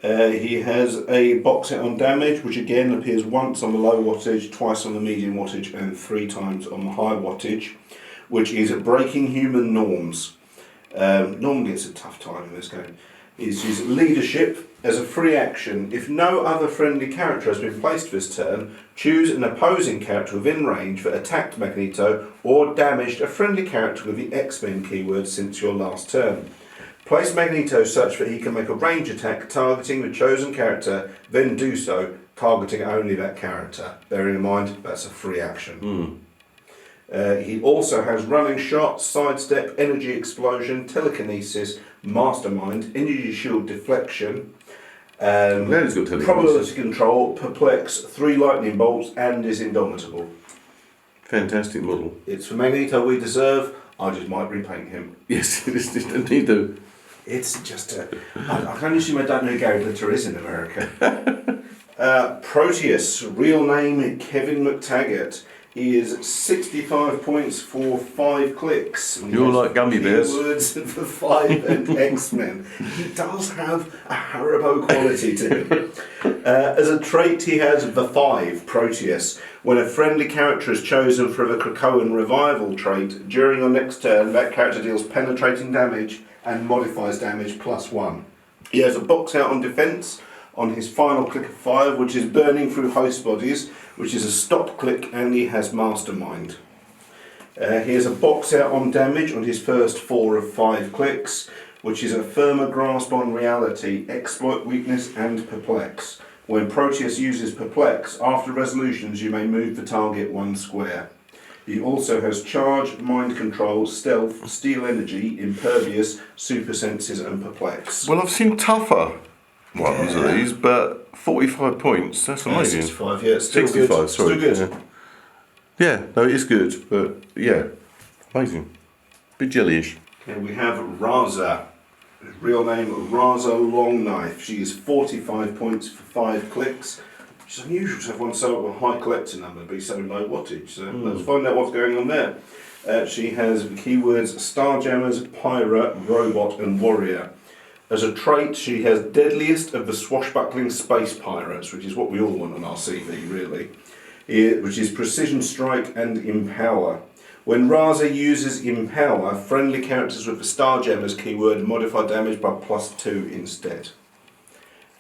He has a box set on damage, which again appears once on the low wattage, twice on the medium wattage, and 3 times on the high wattage, which is breaking human norms. Normally it's a tough time in this game. It's his leadership as a free action. If no other friendly character has been placed this turn, choose an opposing character within range that attacked Magneto or damaged a friendly character with the X-Men keyword since your last turn. Place Magneto such that he can make a range attack targeting the chosen character, then do so, targeting only that character. Bearing in mind, that's a free action. He also has running shot, sidestep, energy explosion, telekinesis, mastermind, energy shield deflection, probability control, perplex, 3 lightning bolts, and is indomitable. Fantastic model. It's for Magneto we deserve. I just might repaint him. Yes, it is indeed though. It's just I can only assume I don't know who Gary Glitter is in America. Proteus, real name Kevin McTaggart. He is 65 points for 5 clicks. You're like gummy bears. Words for 5 and X-Men. He does have a Haribo quality to him. As a trait, he has the 5, Proteus. When a friendly character is chosen for the Krakoan revival trait, during your next turn, that character deals penetrating damage and modifies damage +1. He has a box out on defense on his final click of 5, which is burning through host bodies, which is a stop click, and he has mastermind. He has a box out on damage on his first 4 of 5 clicks, which is a firmer grasp on reality, exploit weakness, and perplex. When Proteus uses perplex, after resolutions you may move the target 1 square. He also has charge, mind control, stealth, steal energy, impervious, super senses, and perplex. Well, I've seen tougher ones of these, but 45 points, that's amazing. 65, yeah, it's still 65, good. sorry. Still good. Yeah, no, it is good, but yeah, amazing. Bit jellyish. Okay, we have Raza. Real name Raza Longknife. She is 45 points for 5 clicks. Which is unusual to have one so high collector number be so low wattage. So let's find out what's going on there. She has the keywords Starjammers, Pirate, Robot, and Warrior. As a trait, she has Deadliest of the Swashbuckling Space Pirates, which is what we all want on our CV, really. Which is Precision Strike and Empower. When Raza uses Empower, friendly characters with the Starjammers keyword modify damage by +2 instead.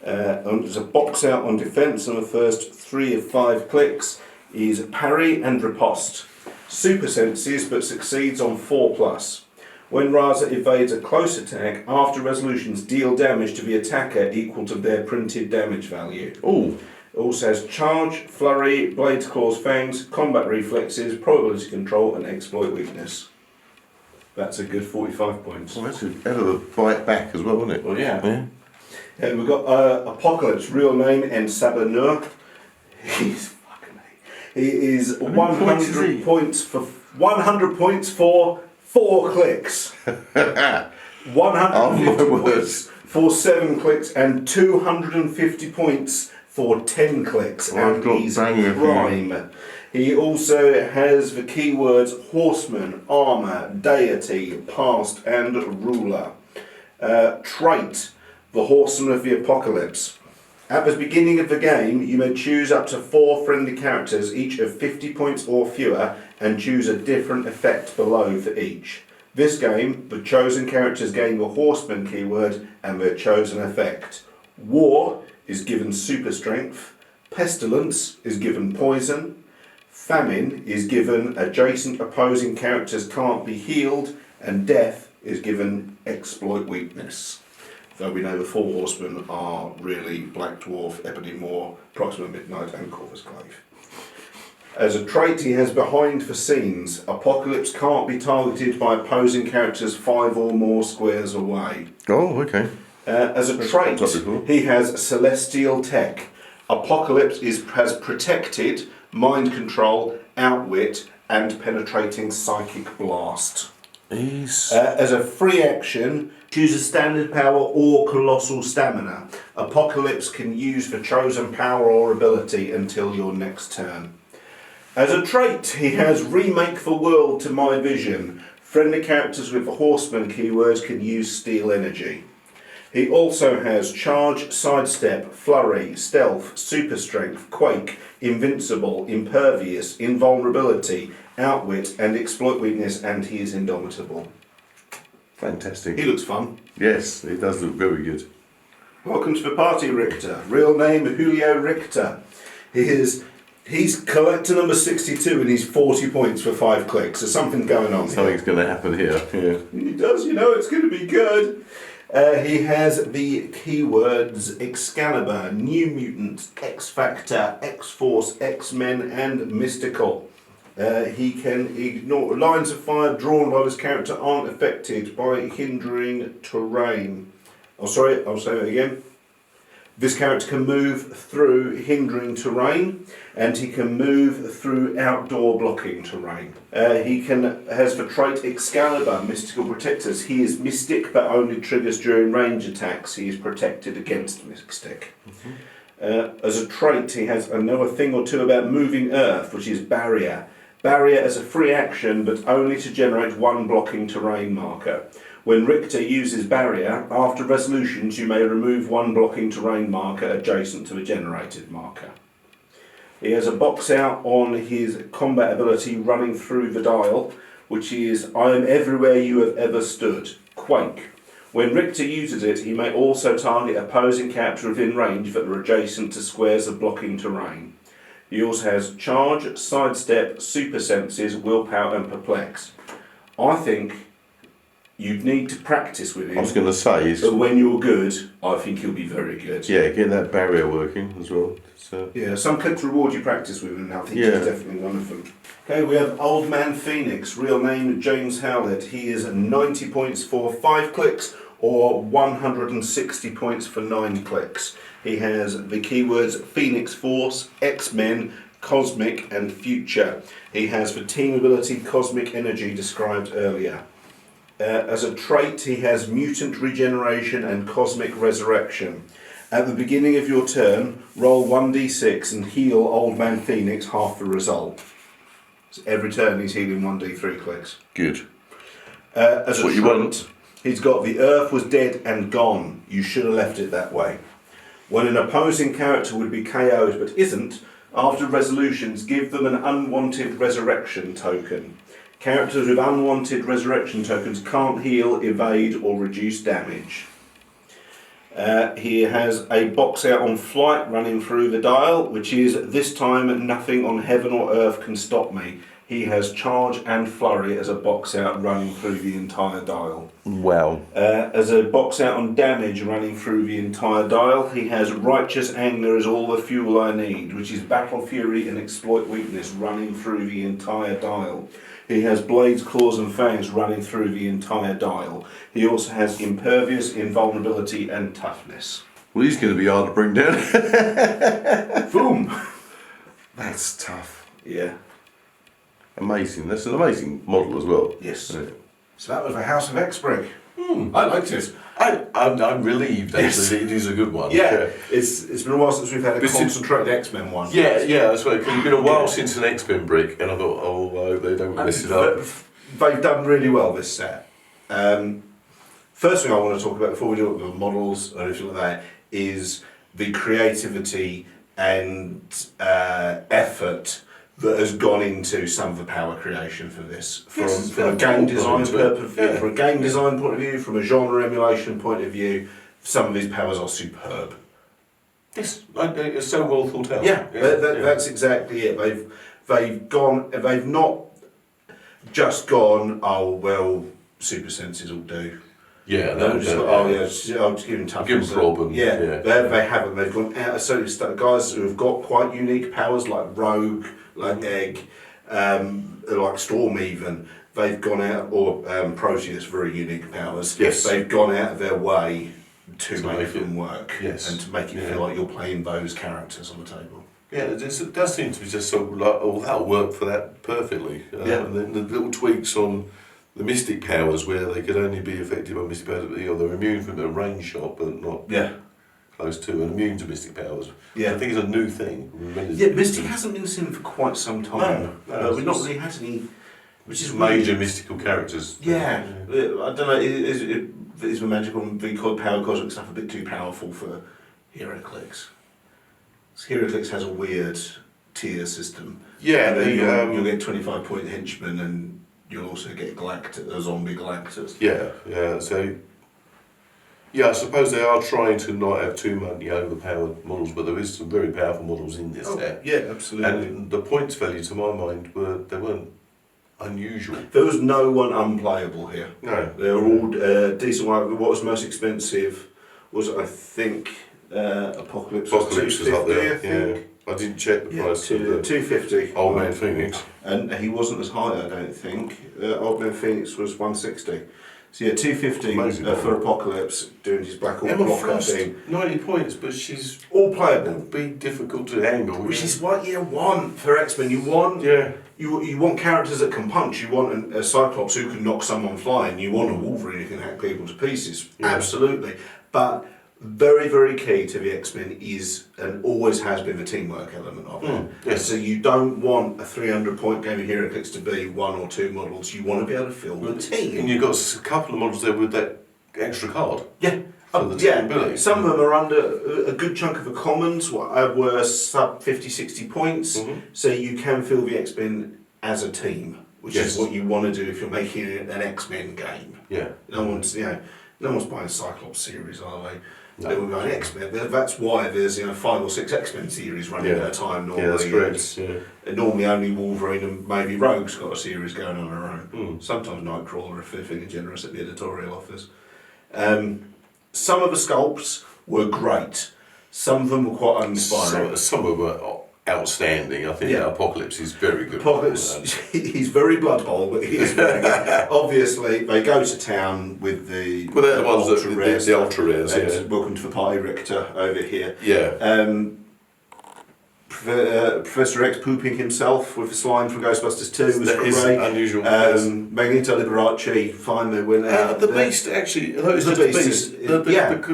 There's a box out on defense on the first 3 of 5 clicks. Is Parry and Riposte. Super senses, but succeeds on 4+. When Raza evades a close attack, after resolutions deal damage to the attacker equal to their printed damage value. Oh. It also has charge, flurry, blades, claws, fangs, combat reflexes, probability control, and exploit weakness. That's a good 45 points. Well, that's a hell of a bite back as well, isn't it? Well, yeah. Yeah. We've got Apocalypse, real name, and Sabanur. He's fucking. He is 100 points for 100 points for 4 clicks. 150 points for 7 clicks, and 250 points for 10 clicks. Oh, and he's prime. He also has the keywords Horseman, Armour, Deity, Past, and Ruler. Trait, the Horseman of the Apocalypse. At the beginning of the game, you may choose up to 4 friendly characters, each of 50 points or fewer, and choose a different effect below for each. This game, the chosen characters gain the Horseman keyword and their chosen effect. War is given super strength, Pestilence is given poison, Famine is given adjacent opposing characters can't be healed, and Death is given exploit weakness. Though we know the 4 horsemen are really Black Dwarf, Ebony Moor, Proxima Midnight, and Corvus Glaive. As a trait, he has Behind the Scenes. Apocalypse can't be targeted by opposing characters 5 or more squares away. Oh, okay. As a trait, he has Celestial Tech. Apocalypse has Protected, Mind Control, Outwit, and Penetrating Psychic Blast. As a free action, choose a standard power or colossal stamina. Apocalypse can use the chosen power or ability until your next turn. As a trait, he has Remake the World to My Vision. Friendly characters with the Horseman keywords can use Steal Energy. He also has Charge, Sidestep, Flurry, Stealth, Super Strength, Quake, Invincible, Impervious, Invulnerability, Outwit, and Exploit Weakness, and he is Indomitable. Fantastic. He looks fun. Yes, he does look very good. Welcome to the party, Richter. Real name Julio Richter. He's collector number 62 and he's 40 points for 5 clicks. So something's going on Something's going to happen here. Yeah. He does, it's going to be good. He has the keywords Excalibur, New Mutant, X-Factor, X-Force, X-Men, and Mystical. He can ignore lines of fire drawn by this character aren't affected by hindering terrain. I'll say that again. This character can move through hindering terrain, and he can move through outdoor blocking terrain. He has for trait Excalibur, Mystical Protectors. He is Mystic, but only triggers during range attacks. He is protected against Mystic. As a trait, he has know a thing or two about moving earth, which is Barrier. Barrier as a free action, but only to generate 1 blocking terrain marker. When Richter uses Barrier, after resolutions you may remove 1 blocking terrain marker adjacent to a generated marker. He has a box out on his combat ability running through the dial, which is I am everywhere you have ever stood, Quake. When Richter uses it, he may also target opposing character within range that are adjacent to squares of blocking terrain. He also has Charge, Sidestep, Super Senses, Willpower and Perplex. I think you'd need to practice with him. I was going to say... But when you're good, I think he'll be very good. Yeah, getting that barrier working as well. So. Yeah, some clicks reward you practice with him, and I think he's definitely one of them. Okay, we have Old Man Phoenix, real name James Howlett. He is 90 points for 5 clicks, or 160 points for 9 clicks. He has the keywords Phoenix Force, X-Men, Cosmic, and Future. He has the team ability Cosmic Energy described earlier. As a trait, he has Mutant Regeneration and Cosmic Resurrection. At the beginning of your turn, roll 1d6 and heal Old Man Phoenix half the result. So every turn he's healing 1d3 clicks. Good. As a trait, he's got the Earth was dead and gone. You should have left it that way. When an opposing character would be KO'd but isn't, after resolutions, give them an unwanted resurrection token. Characters with unwanted resurrection tokens can't heal, evade, or reduce damage. He has a box out on flight running through the dial, which is this time nothing on heaven or earth can stop me. He has Charge and Flurry as a box out running through the entire dial. Wow. As a box out on damage running through the entire dial, he has Righteous Anger is all the fuel I need, which is Battle Fury and Exploit Weakness running through the entire dial. He has Blades, Claws and Fangs running through the entire dial. He also has Impervious, Invulnerability and Toughness. Well, he's going to be hard to bring down. Boom! That's tough. Yeah. Amazing. That's an amazing model as well. Yes. Yeah. So that was the House of X-Brick. I liked it. I'm relieved actually. Yes. It is a good one. Yeah. It's been a while since we've had a concentrated X-Men one. Yeah, that's right. It's been a while since an X-Men brick, and I thought, I hope they don't mess it up. They've done really well this set. First thing I want to talk about before we do the models or anything like that is the creativity and effort that has gone into some of the power creation for this, from a game design from a game design point of view, from a genre emulation point of view. Some of these powers are superb. Yes, it's so well thought out. That's exactly it. They've not just gone, oh well, super senses will do. I'll just give them toughness. Give them problem. They haven't. They've gone out of certain stuff. Guys who have got quite unique powers like Rogue, like Egg, like Storm even. They've gone out, or Proteus, very unique powers. Yes. They've gone out of their way to make them work. Yes. And to make it feel like you're playing those characters on the table. Yeah, it does seem to be just sort of like, oh, that'll work for that perfectly. And then the little tweaks on the Mystic powers where they could only be effective on Mystic powers, they're immune from a range shot but not close to, and immune to Mystic powers. Yeah. I think it's a new thing. Mystic hasn't been seen for quite some time. We've not really had any, which is major mystical characters. Yeah, I don't know. is my magical and power cosmic stuff a bit too powerful for Heroclix? Heroclix has a weird tier system. Yeah, and then you'll get 25-point henchmen, and you'll also get zombie Galactus. Yeah. So, yeah, I suppose they are trying to not have too many overpowered models, but there is some very powerful models in this set. Yeah, absolutely. And the points value, to my mind, weren't unusual. There was no one unplayable here. No. They were all decent. What was most expensive was, I think, Apocalypse was up there. I think. Yeah. I didn't check the price of the 250. Old Man Phoenix. And he wasn't as high, I don't think. Old Man Phoenix was 160. So yeah, 250 for Apocalypse doing his Black Orc Emma blocker Frost, thing. 90 points, but she's All playable. will be difficult to handle. Which is what you want for X-Men. You want you want characters that can punch. You want a Cyclops who can knock someone flying. You want a Wolverine who can hack people to pieces. Yeah. Absolutely. But very, very key to the X-Men is, and always has been, the teamwork element of it. Yes. So you don't want a 300-point game of Heroclix to be one or two models. You want to be able to fill the team. And you've got a couple of models there with that extra card. Yeah. For the team ability. Some of them are under a good chunk of the commons were sub 50, 60 points. So you can fill the X-Men as a team, which is what you want to do if you're making an X-Men game. Yeah. No one's buying a Cyclops series, are they? No. They will go X-Men. That's why there's 5 or 6 X-Men series running at a time normally. Yeah, that's correct. Yeah. Normally only Wolverine and maybe Rogue's got a series going on their own. Sometimes Nightcrawler if they're feeling generous at the editorial office. Some of the sculpts were great. Some of them were quite uninspiring. Some of them were outstanding. I think Apocalypse is very good. Apocalypse, he's very Blood Bowl, but he is very good. Obviously, they go to town with the they're the ones that rares. the ultra rares. Welcome to the party, Richter, over here. Yeah. Professor X pooping himself with the slime from Ghostbusters 2 was great. Unusual. Magneto Liberace finally went out. The Beast, actually, although it's The just Beast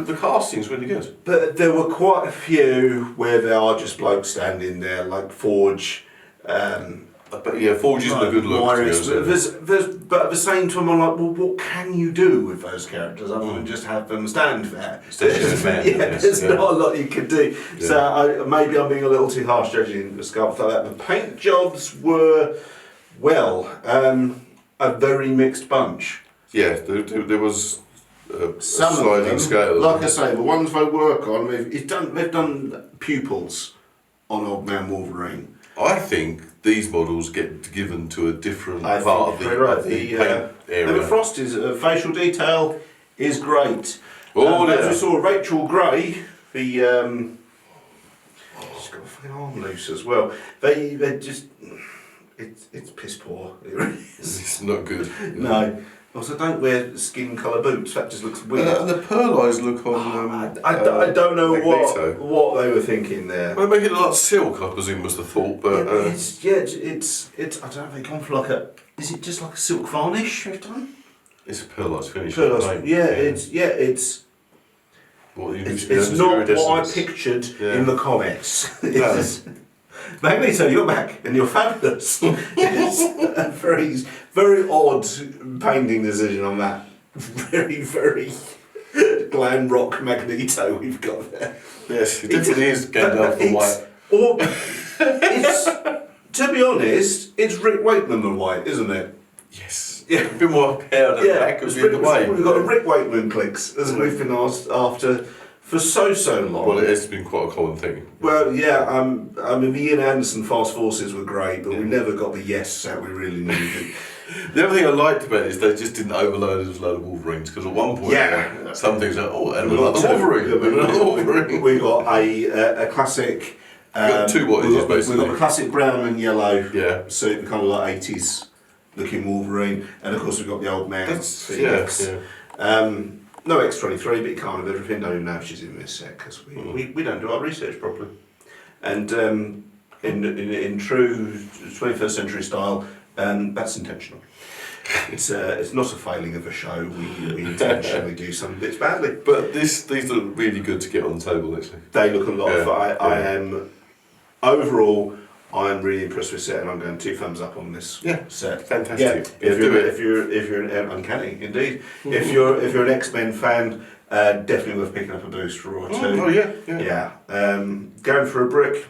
the casting's really good. But there were quite a few where there are just blokes standing there, like Forge. But yeah, Forge isn't a good look. But at the same time, I'm like, well, what can you do with those characters other than just have them stand there? There's not a lot you can do. Yeah. So maybe I'm being a little too harsh judging the sculpt like that. The paint jobs were, a very mixed bunch. Yeah, there was some sliding scale. Like I say, the ones they work on, they've done pupils on Old Man Wolverine. I think these models get given to a different part of the paint area. The Frost's facial detail is great. As we saw, Rachel Gray, she's got a fucking arm loose as well. They just, it's piss poor. It really is. It's not good. No. Also, don't wear skin colour boots. That just looks weird. And the pearl eyes look on. I don't know Magneto. what they were thinking there. Well, they make it look like silk, I presume was the thought. But it's I don't know if they've gone for is it just like a silk varnish they've done? It's a pearl eyes finish. It's not what I pictured in the comics. Magneto, you're back and you're fabulous. It's a very, very odd painting decision on that. Very, very glam rock Magneto we've got there. Yes, it definitely is going down for white. To be honest, it's Rick Wakeman the white, isn't it? Yes. Yeah, a bit more hair at the back of the way. We've got a Rick Wakeman clicks, as we've been asked after. For so long. Well, it has been quite a common thing. Well, yeah, I mean, the Ian Anderson Fast Forces were great, but we never got the yes that we really needed. The other thing I liked about it is they just didn't overload us with a load of Wolverines, because at one point, some things like, and another Wolverine. We got a classic. We got two what it is, basically. We got a classic brown and yellow suit, kind of like 80s looking Wolverine, and of course we've got the old man. Phoenix. No X-23, but you can't have everything. Don't even know if she's in this set because we don't do our research properly. And in true 21st century style, that's intentional. It's not a failing of a show. We intentionally do some bits badly. But these look really good to get on the table, actually. They look a lot of fun. I am overall. I'm really impressed with the set, and I'm going 2 thumbs up on this set. Fantastic. Yeah, Do it. if you're an uncanny indeed. If you're an X-Men fan, definitely worth picking up a booster or 2. Oh yeah. Going for a brick.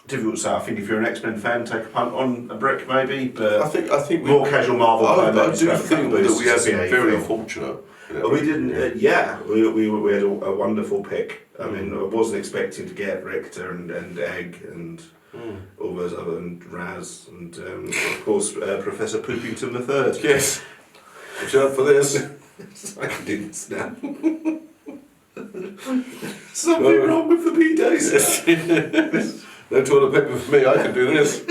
Difficult to say. I think if you're an X-Men fan, take a punt on a brick maybe. But I think we, more casual Marvel. I fan, do grab a think couple that we have boosters been to very feel. fortunate. But we didn't. We had a wonderful pick. I mean, I wasn't expecting to get Richter and Egg and all those other, and Raz and of course Professor Poopington III. Yes. Watch out for this. I can do this now. Something wrong with the B-days. No toilet paper for me. I can do this.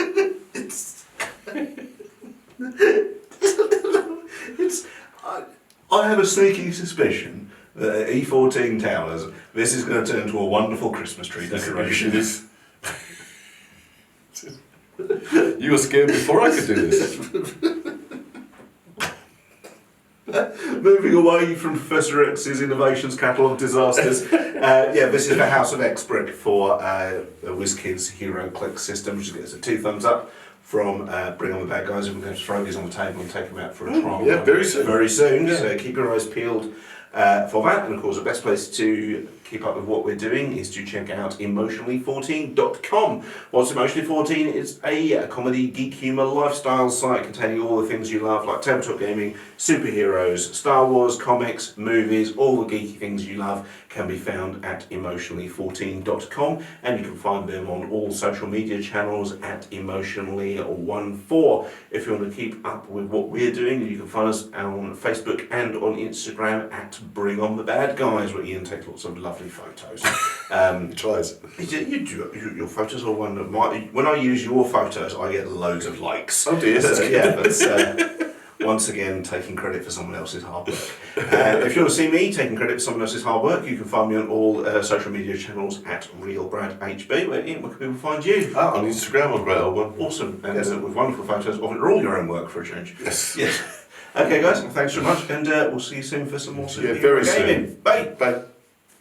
I have a sneaky suspicion that at E14 Towers, this is going to turn into a wonderful Christmas tree decoration. You were scared before I could do this. Moving away from Professor X's Innovations Catalogue Disasters, this is the House of X brick for the WizKids Heroclix system, which gets a 2 thumbs up from Bring On The Bad Guys. And we're going to throw these on the table and take them out for a trial. Yeah, very soon. Very soon, Yeah. so keep your eyes peeled for that. And of course, the best place to keep up with what we're doing is to check out emotionally14.com. What's Emotionally 14? It's a comedy, geek humour, lifestyle site containing all the things you love, like tabletop gaming, superheroes, Star Wars, comics, movies, all the geeky things you love can be found at emotionally14.com, and you can find them on all social media channels at emotionally14. If you want to keep up with what we're doing, you can find us on Facebook and on Instagram at Bring On The Bad Guys, where Ian takes lots of lovely photos. Tries. Your photos are one of my. When I use your photos, I get loads of likes. Oh dear. So, that's once again taking credit for someone else's hard work. If you want to see me taking credit for someone else's hard work, you can find me on all social media channels at RealBradHB. Where Ian, where can people find you? On Instagram, a great old one. Awesome, and with wonderful photos of all your own work for a change. Yes. Yes. Okay, guys. Well, thanks very much, and we'll see you soon for some more superhero very gaming. soon. Bye. Bye.